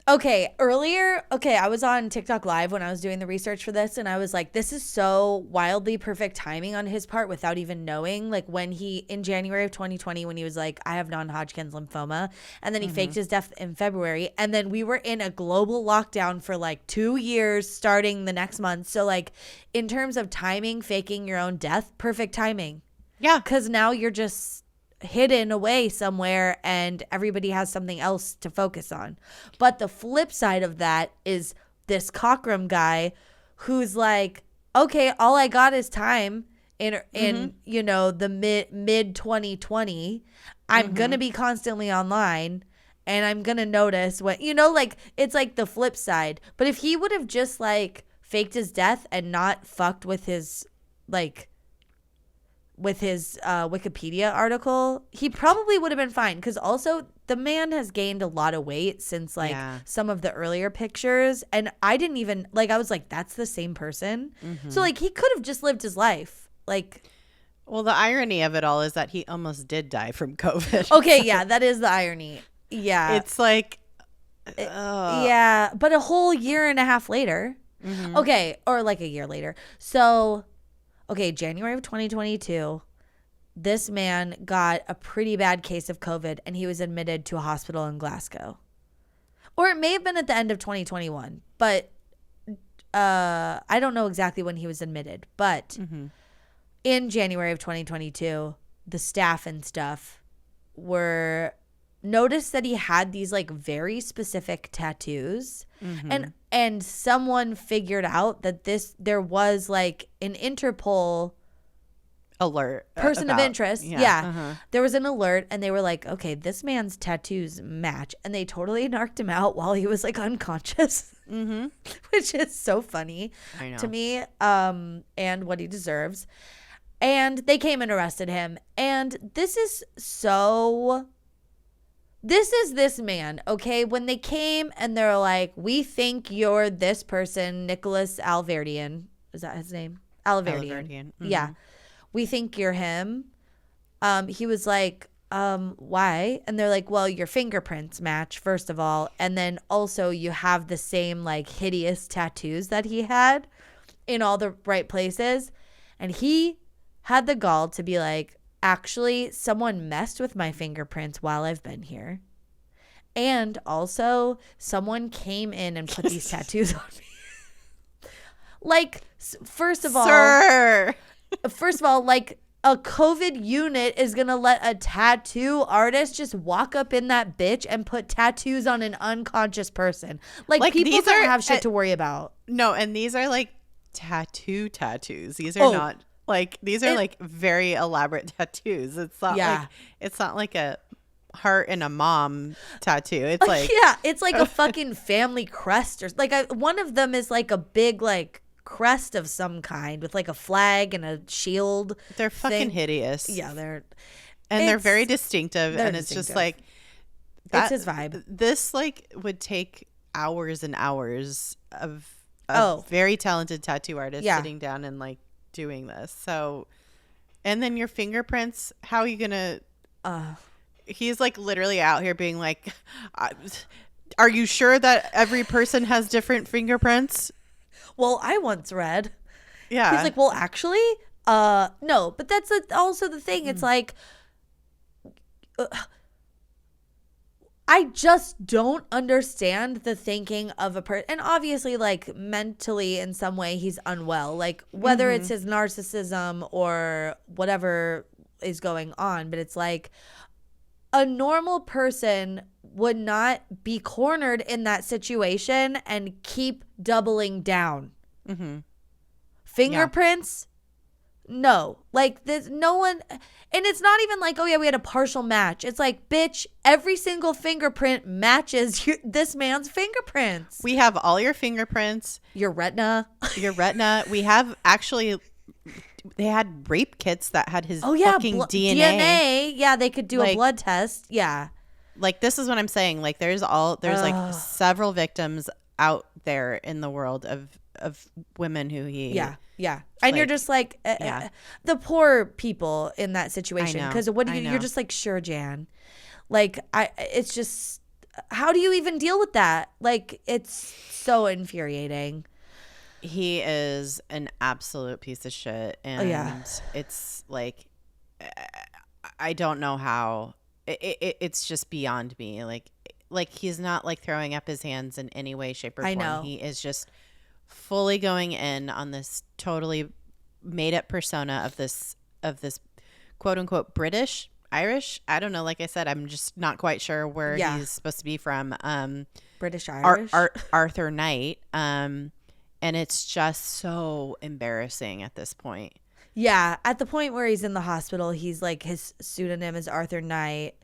Okay, I was on TikTok Live when I was doing the research for this, and I was like, this is so wildly perfect timing on his part without even knowing. Like when in January of 2020, when he was like, I have non-Hodgkin's lymphoma, and then he faked his death in February, and then we were in a global lockdown for like 2 years starting the next month. So like in terms of timing, faking your own death, perfect timing. Yeah. Because now you're just hidden away somewhere and everybody has something else to focus on. But the flip side of that is this Cockrum guy who's like, okay, all I got is time in you know, the mid 2020. I'm gonna be constantly online and I'm gonna notice what, you know, like it's like the flip side. But if he would have just like faked his death and not fucked with his Wikipedia article, he probably would have been fine. Because also the man has gained a lot of weight since like some of the earlier pictures, and I didn't even like, I was like, that's the same person. So like he could have just lived his life. Like, well, the irony of it all is that he almost did die from COVID. Okay, yeah, that is the irony. Yeah, it's like yeah, but a whole year and a half later. Okay, or like a year later. So okay, January of 2022, this man got a pretty bad case of COVID and he was admitted to a hospital in Glasgow. Or it may have been at the end of 2021, but I don't know exactly when he was admitted. But in January of 2022, the staff and stuff noticed that he had these like very specific tattoos. And someone figured out that there was like an Interpol alert person of interest. There was an alert and they were like, okay, this man's tattoos match, and they totally narked him out while he was like unconscious. Which is so funny to me, and what he deserves. And they came and arrested him, and this is this man, okay? When they came and they're like, we think you're this person, Nicholas Alahverdian. Is that his name? Alahverdian. Yeah. We think you're him. He was like, why? And they're like, well, your fingerprints match, first of all. And then also you have the same like hideous tattoos that he had in all the right places. And he had the gall to be like, actually, someone messed with my fingerprints while I've been here. And also, someone came in and put these tattoos on me. Like, first of all, like, a COVID unit is going to let a tattoo artist just walk up in that bitch and put tattoos on an unconscious person. Like people don't have shit to worry about. No, and these are like tattoos. These are not. Like these are like very elaborate tattoos. It's not like a heart and a mom tattoo. It's like it's like a fucking family crest or like one of them is like a big like crest of some kind with like a flag and a shield. They're fucking hideous. Yeah, they're very distinctive, and it's just like it's his vibe. This like would take hours and hours of very talented tattoo artist sitting down and like doing this. So, and then your fingerprints, how are you gonna he's like literally out here being like, are you sure that every person has different fingerprints? Well, I once read he's like, well, actually no, but that's also the thing. It's like I just don't understand the thinking of a person. And obviously, like, mentally in some way, he's unwell. Like, whether it's his narcissism or whatever is going on. But it's like a normal person would not be cornered in that situation and keep doubling down. Fingerprints? No. Like, there's no one. And it's not even like, oh, yeah, we had a partial match. It's like, bitch, every single fingerprint matches this man's fingerprints. We have all your fingerprints. Your retina. We have actually they had rape kits that had his Oh yeah, fucking DNA. Yeah, they could do a blood test. Yeah. Like, this is what I'm saying. Like, there's like several victims out there in the world of women who he. Yeah. And you're just like, the poor people in that situation. Because you're just like, sure, Jan. Like, it's just, how do you even deal with that? Like, it's so infuriating. He is an absolute piece of shit. And it's like, I don't know how. It's just beyond me. Like he's not like throwing up his hands in any way, shape, or form. I know. He is just fully going in on this totally made up persona of this quote unquote British, Irish. I don't know. Like I said, I'm just not quite sure where he's supposed to be from. British Irish. Arthur Knight. And it's just so embarrassing at this point. Yeah, at the point where he's in the hospital, he's like, his pseudonym is Arthur Knight.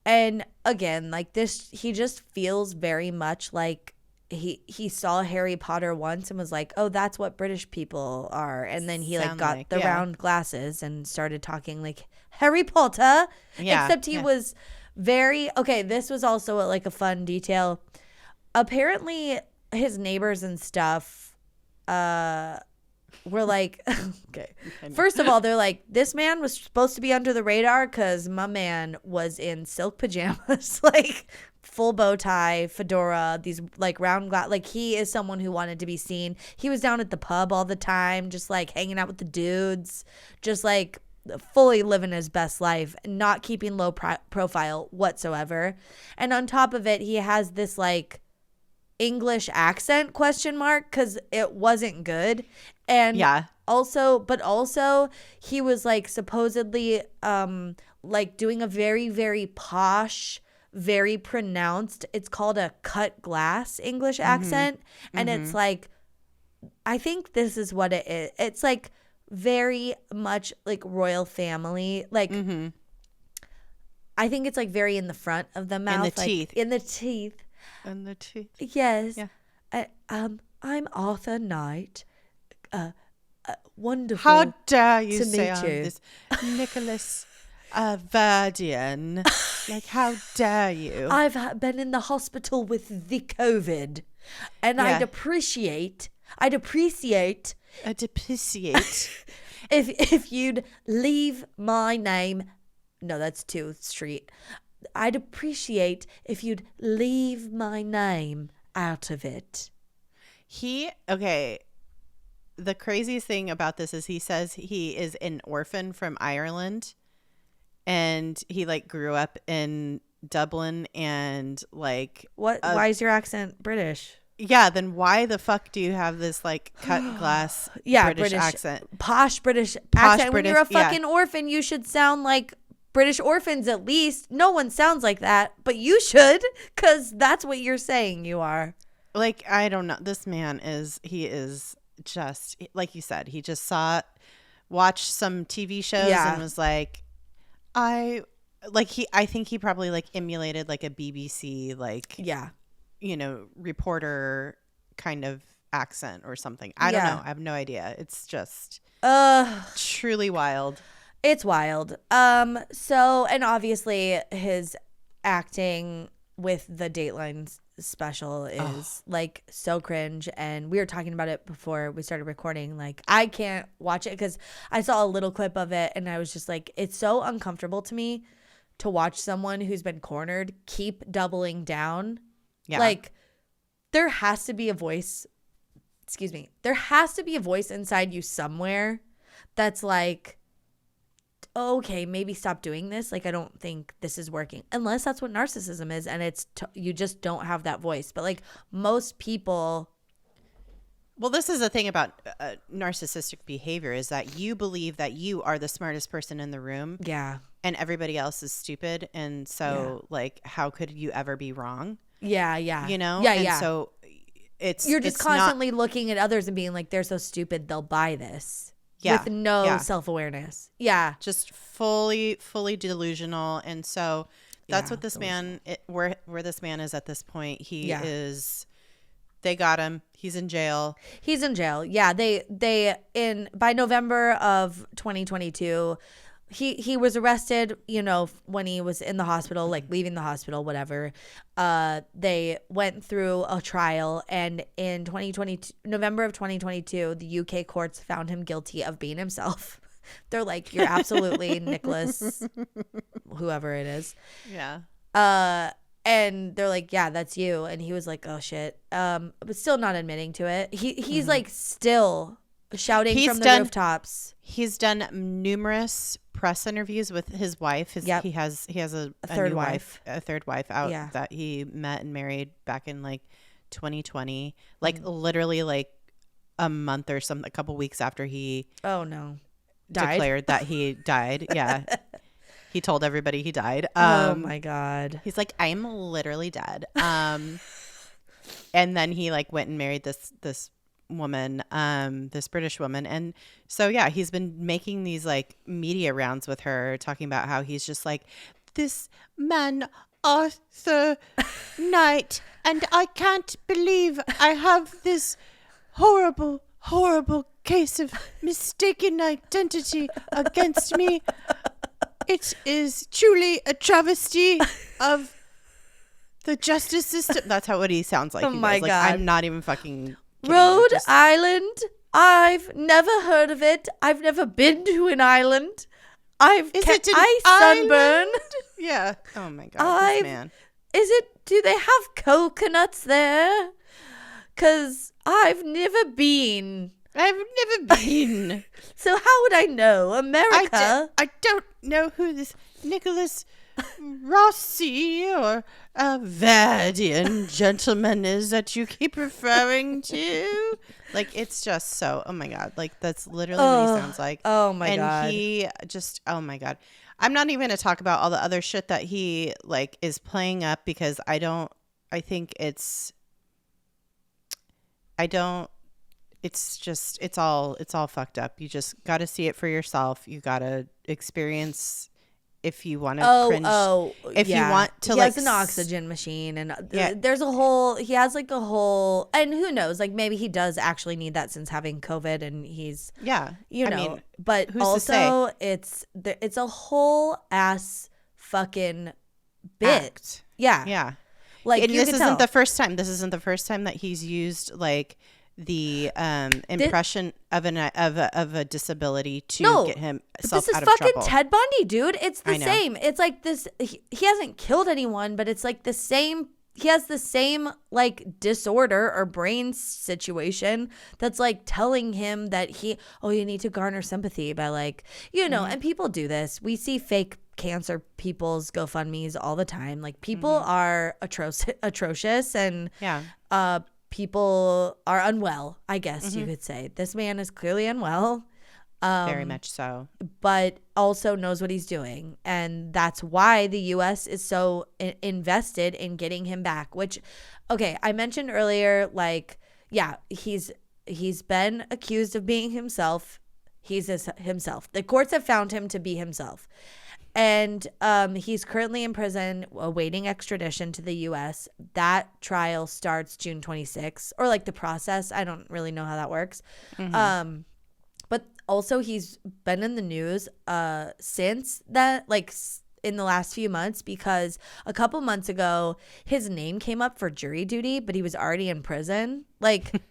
And again, like this, he just feels very much like he saw Harry Potter once and was like, oh, that's what British people are. And then he got the round glasses and started talking like Harry Potter. Yeah, except he was very, okay, this was also like a fun detail. Apparently his neighbors and stuff, we're like, okay. First of all, they're like, this man was supposed to be under the radar because my man was in silk pajamas, like full bow tie, fedora, these like round glass. Like, he is someone who wanted to be seen. He was down at the pub all the time, just like hanging out with the dudes, just like fully living his best life, not keeping low profile whatsoever. And on top of it, he has this like English accent question mark because it wasn't good. And also he was like supposedly like doing a very, very posh, very pronounced, it's called a cut glass English accent. And it's like, I think this is what it is. It's like very much like royal family. Like, I think it's like very in the front of the mouth. In the teeth. Yes. Yeah. I'm Arthur Knight. Wonderful. How dare you say I'm this Nicholas Alahverdian? Like, how dare you? I've been in the hospital with the COVID, and I'd appreciate if you'd leave my name. No, that's too street. I'd appreciate if you'd leave my name out of it. The craziest thing about this is he says he is an orphan from Ireland, and he like grew up in Dublin, and like what? Why is your accent British? Yeah, then why the fuck do you have this like cut glass British accent? Posh British accent. When you're a fucking orphan, you should sound like British orphans at least. No one sounds like that, but you should, because that's what you're saying you are. Like, I don't know. This man is just, like you said, he just watched some TV shows and was like, I think he probably like emulated like a BBC, like, reporter kind of accent or something. I don't know. I have no idea. It's just truly wild. It's wild. So, and obviously his acting with the Dateline special is like so cringe, and we were talking about it before we started recording. Like, I can't watch it because I saw a little clip of it and I was just like, it's so uncomfortable to me to watch someone who's been cornered keep doubling down. Like, there has to be a voice inside you somewhere that's like, okay, maybe stop doing this. Like, I don't think this is working, unless that's what narcissism is, and it's you just don't have that voice. But like most people, well, this is the thing about narcissistic behavior, is that you believe that you are the smartest person in the room, and everybody else is stupid, and so like, how could you ever be wrong? You know, so you're just constantly looking at others and being like, they're so stupid, they'll buy this. With no self-awareness. Just fully delusional. And so that's what this man, where this man is at this point. He is, They got him. He's in jail. He's in jail. Yeah, by November of 2022, he was arrested, when he was in the hospital, like leaving the hospital, whatever. They went through a trial, and in November of 2022, the UK courts found him guilty of being himself. They're like, you're absolutely Nicholas, whoever it is. Yeah. And they're like, yeah, that's you. And he was like, oh shit. But still not admitting to it. He's like still shouting from the rooftops. He's done numerous press interviews with his wife. He has a third new wife, a third wife out that he met and married back in like 2020, like literally like a month or a couple weeks after he declared that he died. Yeah. He told everybody he died. Oh my God. He's like, I'm literally dead. And then he like went and married this woman, this British woman. And so, yeah, he's been making these like media rounds with her, talking about how he's just like, this man, Arthur Knight, and I can't believe I have this horrible case of mistaken identity against me. It is truly a travesty of the justice system. That's what he sounds like. Oh my God. Like, I'm not even fucking kidding. Rhode Island. I've never heard of it. I've never been to an island. Sunburned. Yeah. Oh my God. This man. Do they have coconuts there? 'Cause I've never been. So how would I know? America? I don't know who this Nicholas Rossi or Alahverdian gentleman is that you keep referring to. Like, it's just so, oh my God. Like, that's literally what he sounds like. Oh my God. And he just, oh my God. I'm not even going to talk about all the other shit that he, like, is playing up because it's all fucked up. You just got to see it for yourself. You got to experience if you want to cringe. You want to, he has an oxygen machine and he has like a whole, and who knows, like maybe he does actually need that since having COVID and he's, but who's also it's a whole ass fucking bit. Act. Yeah. Yeah. Like, and this isn't the first time. This isn't the first time that he's used like the impression of a disability to get himself out of trouble. This is fucking Ted Bundy, dude. It's the same. It's like this. He hasn't killed anyone, but it's like the same. He has the same like disorder or brain situation that's like telling him that you need to garner sympathy by like, and people do this. We see fake cancer people's GoFundMes all the time. Like people are atrocious and people are unwell, I guess you could say. This man is clearly unwell. Very much so. But also knows what he's doing. And that's why the U.S. is so invested in getting him back. Which, okay, I mentioned earlier, like, yeah, he's been accused of being himself. He's himself. The courts have found him to be himself. And he's currently in prison awaiting extradition to the U.S. That trial starts June 26th, or like the process. I don't really know how that works. But also he's been in the news since that, like in the last few months, because a couple months ago his name came up for jury duty, but he was already in prison. Like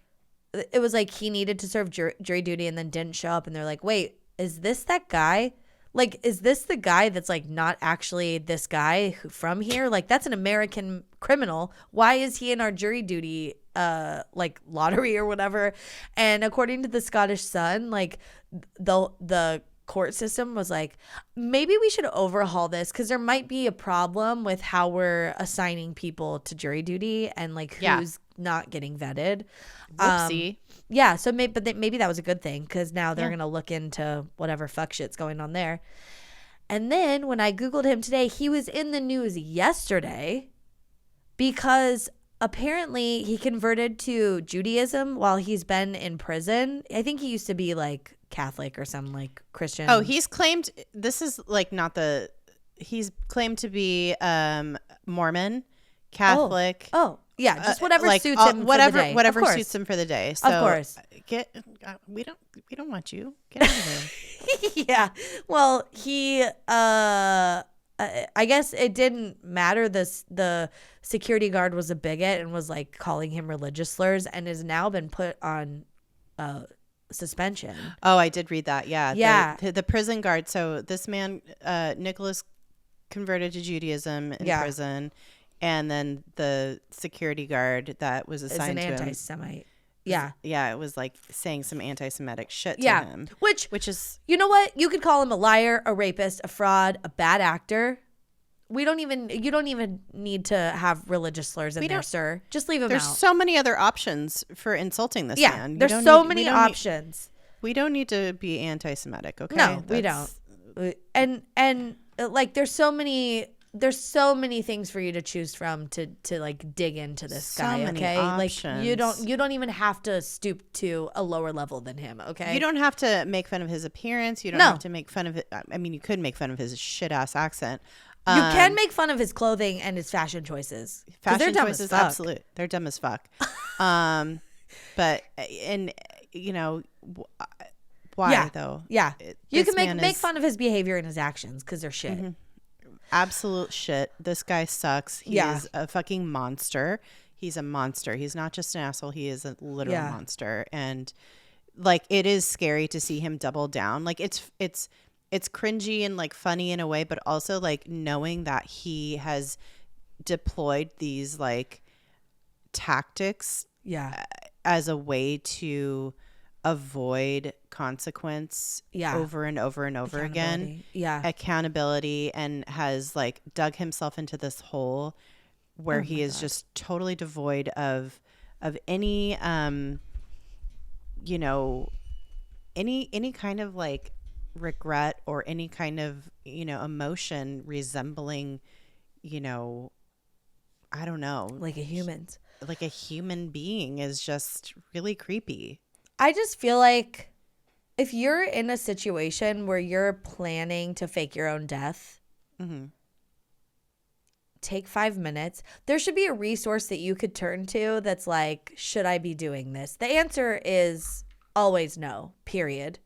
it was like he needed to serve jury duty and then didn't show up. And they're like, wait, is this that guy? Like, is this the guy that's like not actually this guy from here? Like, that's an American criminal. Why is he in our jury duty like lottery or whatever? And according to the Scottish Sun, like the court system was like, maybe we should overhaul this because there might be a problem with how we're assigning people to jury duty and like who's not getting vetted. Whoopsie. Yeah, so maybe that was a good thing because now they're going to look into whatever fuck shit's going on there. And then when I Googled him today, he was in the news yesterday because apparently he converted to Judaism while he's been in prison. I think he used to be like Catholic or some like Christian. Oh, he's claimed, this is like he's claimed to be Mormon, Catholic. Oh. Yeah, just whatever like, suits him for the day. Whatever suits him for the day. So of course. We don't want you. Get out of here. Yeah. Well, he I guess it didn't matter. The security guard was a bigot and was like calling him religious slurs and has now been put on suspension. Oh, I did read that. Yeah. Yeah. The prison guard. So this man, Nicholas, converted to Judaism in prison. And then the security guard that was assigned to him. Is an anti-Semite. Yeah. Yeah, it was like saying some anti-Semitic shit to him. Which is... You know what? You could call him a liar, a rapist, a fraud, a bad actor. You don't even need to have religious slurs in there, sir. Just leave him out. There's so many other options for insulting this man. There's so many options. We don't need to be anti-Semitic, okay? No, we don't. And like there's so many things for you to choose from to like dig into this guy, okay? Options. Like you don't even have to stoop to a lower level than him, okay? You don't have to make fun of his appearance. You don't have to make fun of it. I mean, you could make fun of his shit ass accent. You can make fun of his clothing and his fashion choices. Fashion choices, absolutely. They're dumb as fuck. But why though? Yeah. You can make fun of his behavior and his actions because they're shit. Mm-hmm. Absolute shit. This guy sucks. He is a fucking monster. He's a monster. He's not just an asshole. He is a literal monster. And like, it is scary to see him double down. Like it's cringy and like funny in a way, but also like knowing that he has deployed these like tactics as a way to avoid consequence over and over and over again. Accountability, and has like dug himself into this hole where he is just totally devoid of any any kind of like regret or any kind of emotion resembling I don't know, like a human being is just really creepy. I just feel like if you're in a situation where you're planning to fake your own death, take 5 minutes. There should be a resource that you could turn to that's like, should I be doing this? The answer is always no, period.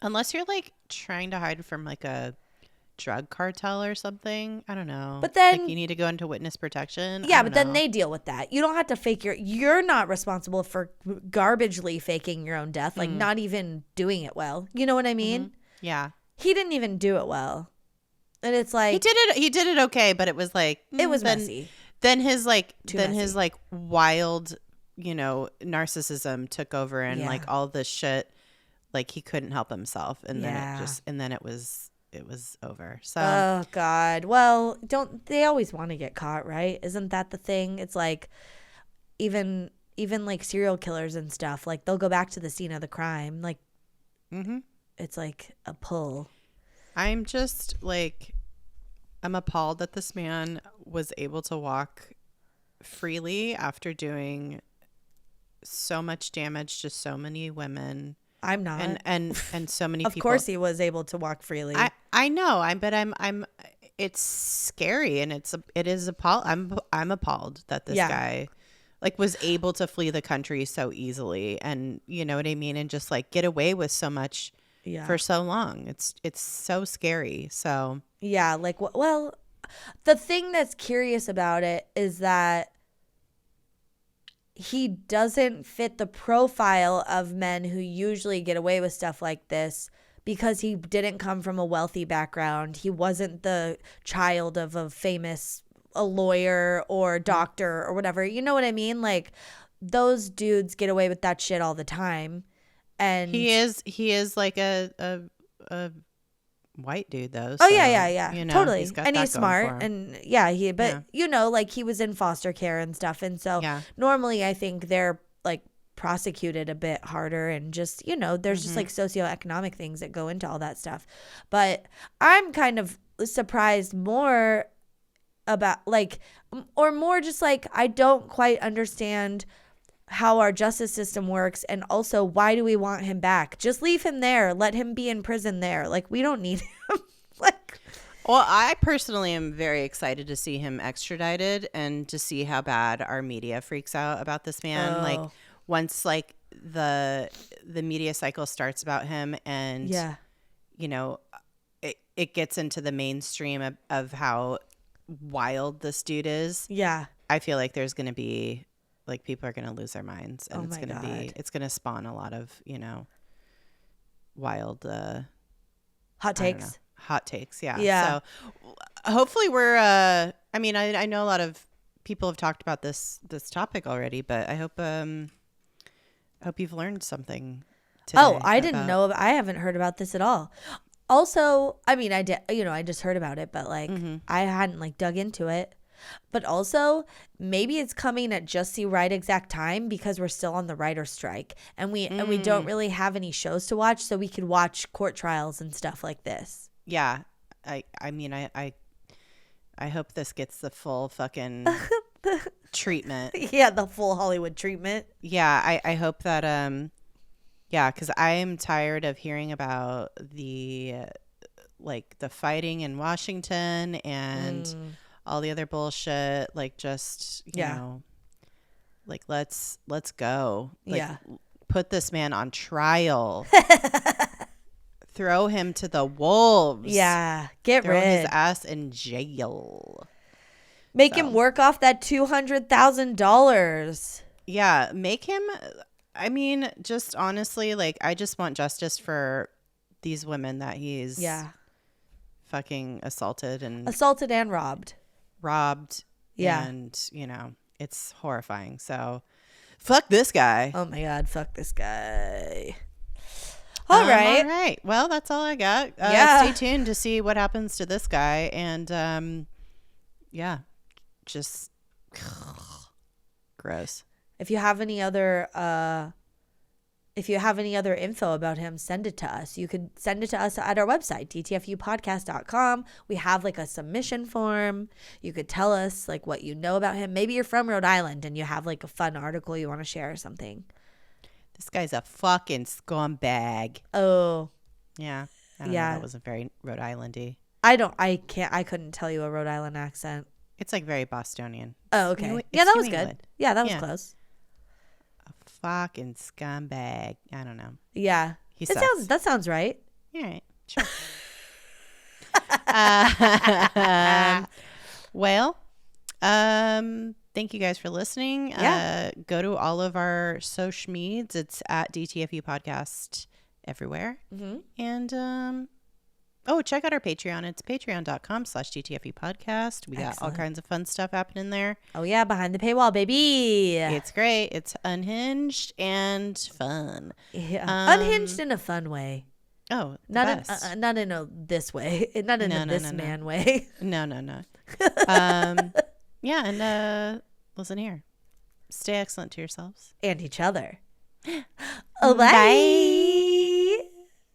Unless you're like trying to hide from like a drug cartel or something. I don't know. But then like you need to go into witness protection. Yeah, but then they deal with that. You don't have to fake you're not responsible for garbagely faking your own death, like not even doing it well. You know what I mean? Yeah. He didn't even do it well. And it's like he did it okay, but it was like it was messy. Then his like his like wild, narcissism took over and like all this shit, like he couldn't help himself, and then it was over. So oh God. Well, don't they always want to get caught, right? Isn't that the thing? It's like even like serial killers and stuff, like they'll go back to the scene of the crime. Like it's like a pull. I'm just like, I'm appalled that this man was able to walk freely after doing so much damage to so many women. I'm not. And so many people. Of course he was able to walk freely. I know. I'm it's scary, and it is appalled. I'm appalled that this guy like was able to flee the country so easily, and you know what I mean, and just like get away with so much for so long. It's so scary. So yeah, like well, the thing that's curious about it is that he doesn't fit the profile of men who usually get away with stuff like this because he didn't come from a wealthy background. He wasn't the child of a lawyer or doctor or whatever. You know what I mean? Like those dudes get away with that shit all the time. And he is like a white dude though. So, yeah. Totally. And he's smart, and like he was in foster care and stuff, and so normally I think they're like prosecuted a bit harder, and just there's just like socioeconomic things that go into all that stuff. But I'm kind of surprised more about more just like I don't quite understand how our justice system works, and also why do we want him back? Just leave him there. Let him be in prison there. Like we don't need him. Well, I personally am very excited to see him extradited and to see how bad our media freaks out about this man. Like once like the media cycle starts about him and you know, it gets into the mainstream of how wild this dude is. Yeah. I feel like there's going to be like people are going to lose their minds and it's going to spawn a lot of, you know, wild hot takes. Yeah. So hopefully we're I mean I know a lot of people have talked about this topic already, but I hope you've learned something today. Oh, I didn't know. I haven't heard about this at all. Also, I mean, I did, you know, I just heard about it, but like I hadn't like dug into it. But also, maybe it's coming at just the right exact time because we're still on the writer's strike and we don't really have any shows to watch, so we could watch court trials and stuff like this. Yeah. I mean, I hope this gets the full fucking treatment. Yeah, the full Hollywood treatment. Yeah, I hope that yeah, because I am tired of hearing about the like the fighting in Washington and all the other bullshit. Like just you know, like let's go. Like, put this man on trial. Throw him to the wolves. Yeah, throw his ass in jail. Make him work off that $200,000. Yeah, make him. I mean, just honestly, like I just want justice for these women that he's fucking assaulted and robbed. Yeah, and you know it's horrifying. So, fuck this guy. Oh my god, fuck this guy. All right. Well, that's all I got. Stay tuned to see what happens to this guy. And just gross. If you have any other info about him, send it to us. You could send it to us at our website, dtfupodcast.com. We have like a submission form. You could tell us like what you know about him. Maybe you're from Rhode Island and you have like a fun article you want to share or something. This guy's a fucking scumbag. Oh. Yeah. I don't know. That wasn't very Rhode Island-y. I couldn't tell you a Rhode Island accent. It's like very Bostonian. Oh, okay. That was good. Yeah, that was close. A fucking scumbag. I don't know. Yeah. That sounds right. All right. Sure. Well, thank you guys for listening. Go to all of our social medias. It's at DTFU Podcast everywhere. And check out our Patreon. It's patreon.com/DTFU Podcast. We got all kinds of fun stuff happening there. Oh yeah, behind the paywall, baby. It's great. It's unhinged and fun. Yeah. Unhinged in a fun way. Oh, not in a this way. Not in a this man way. No. Yeah, and listen here. Stay excellent to yourselves. And each other. Oh, bye.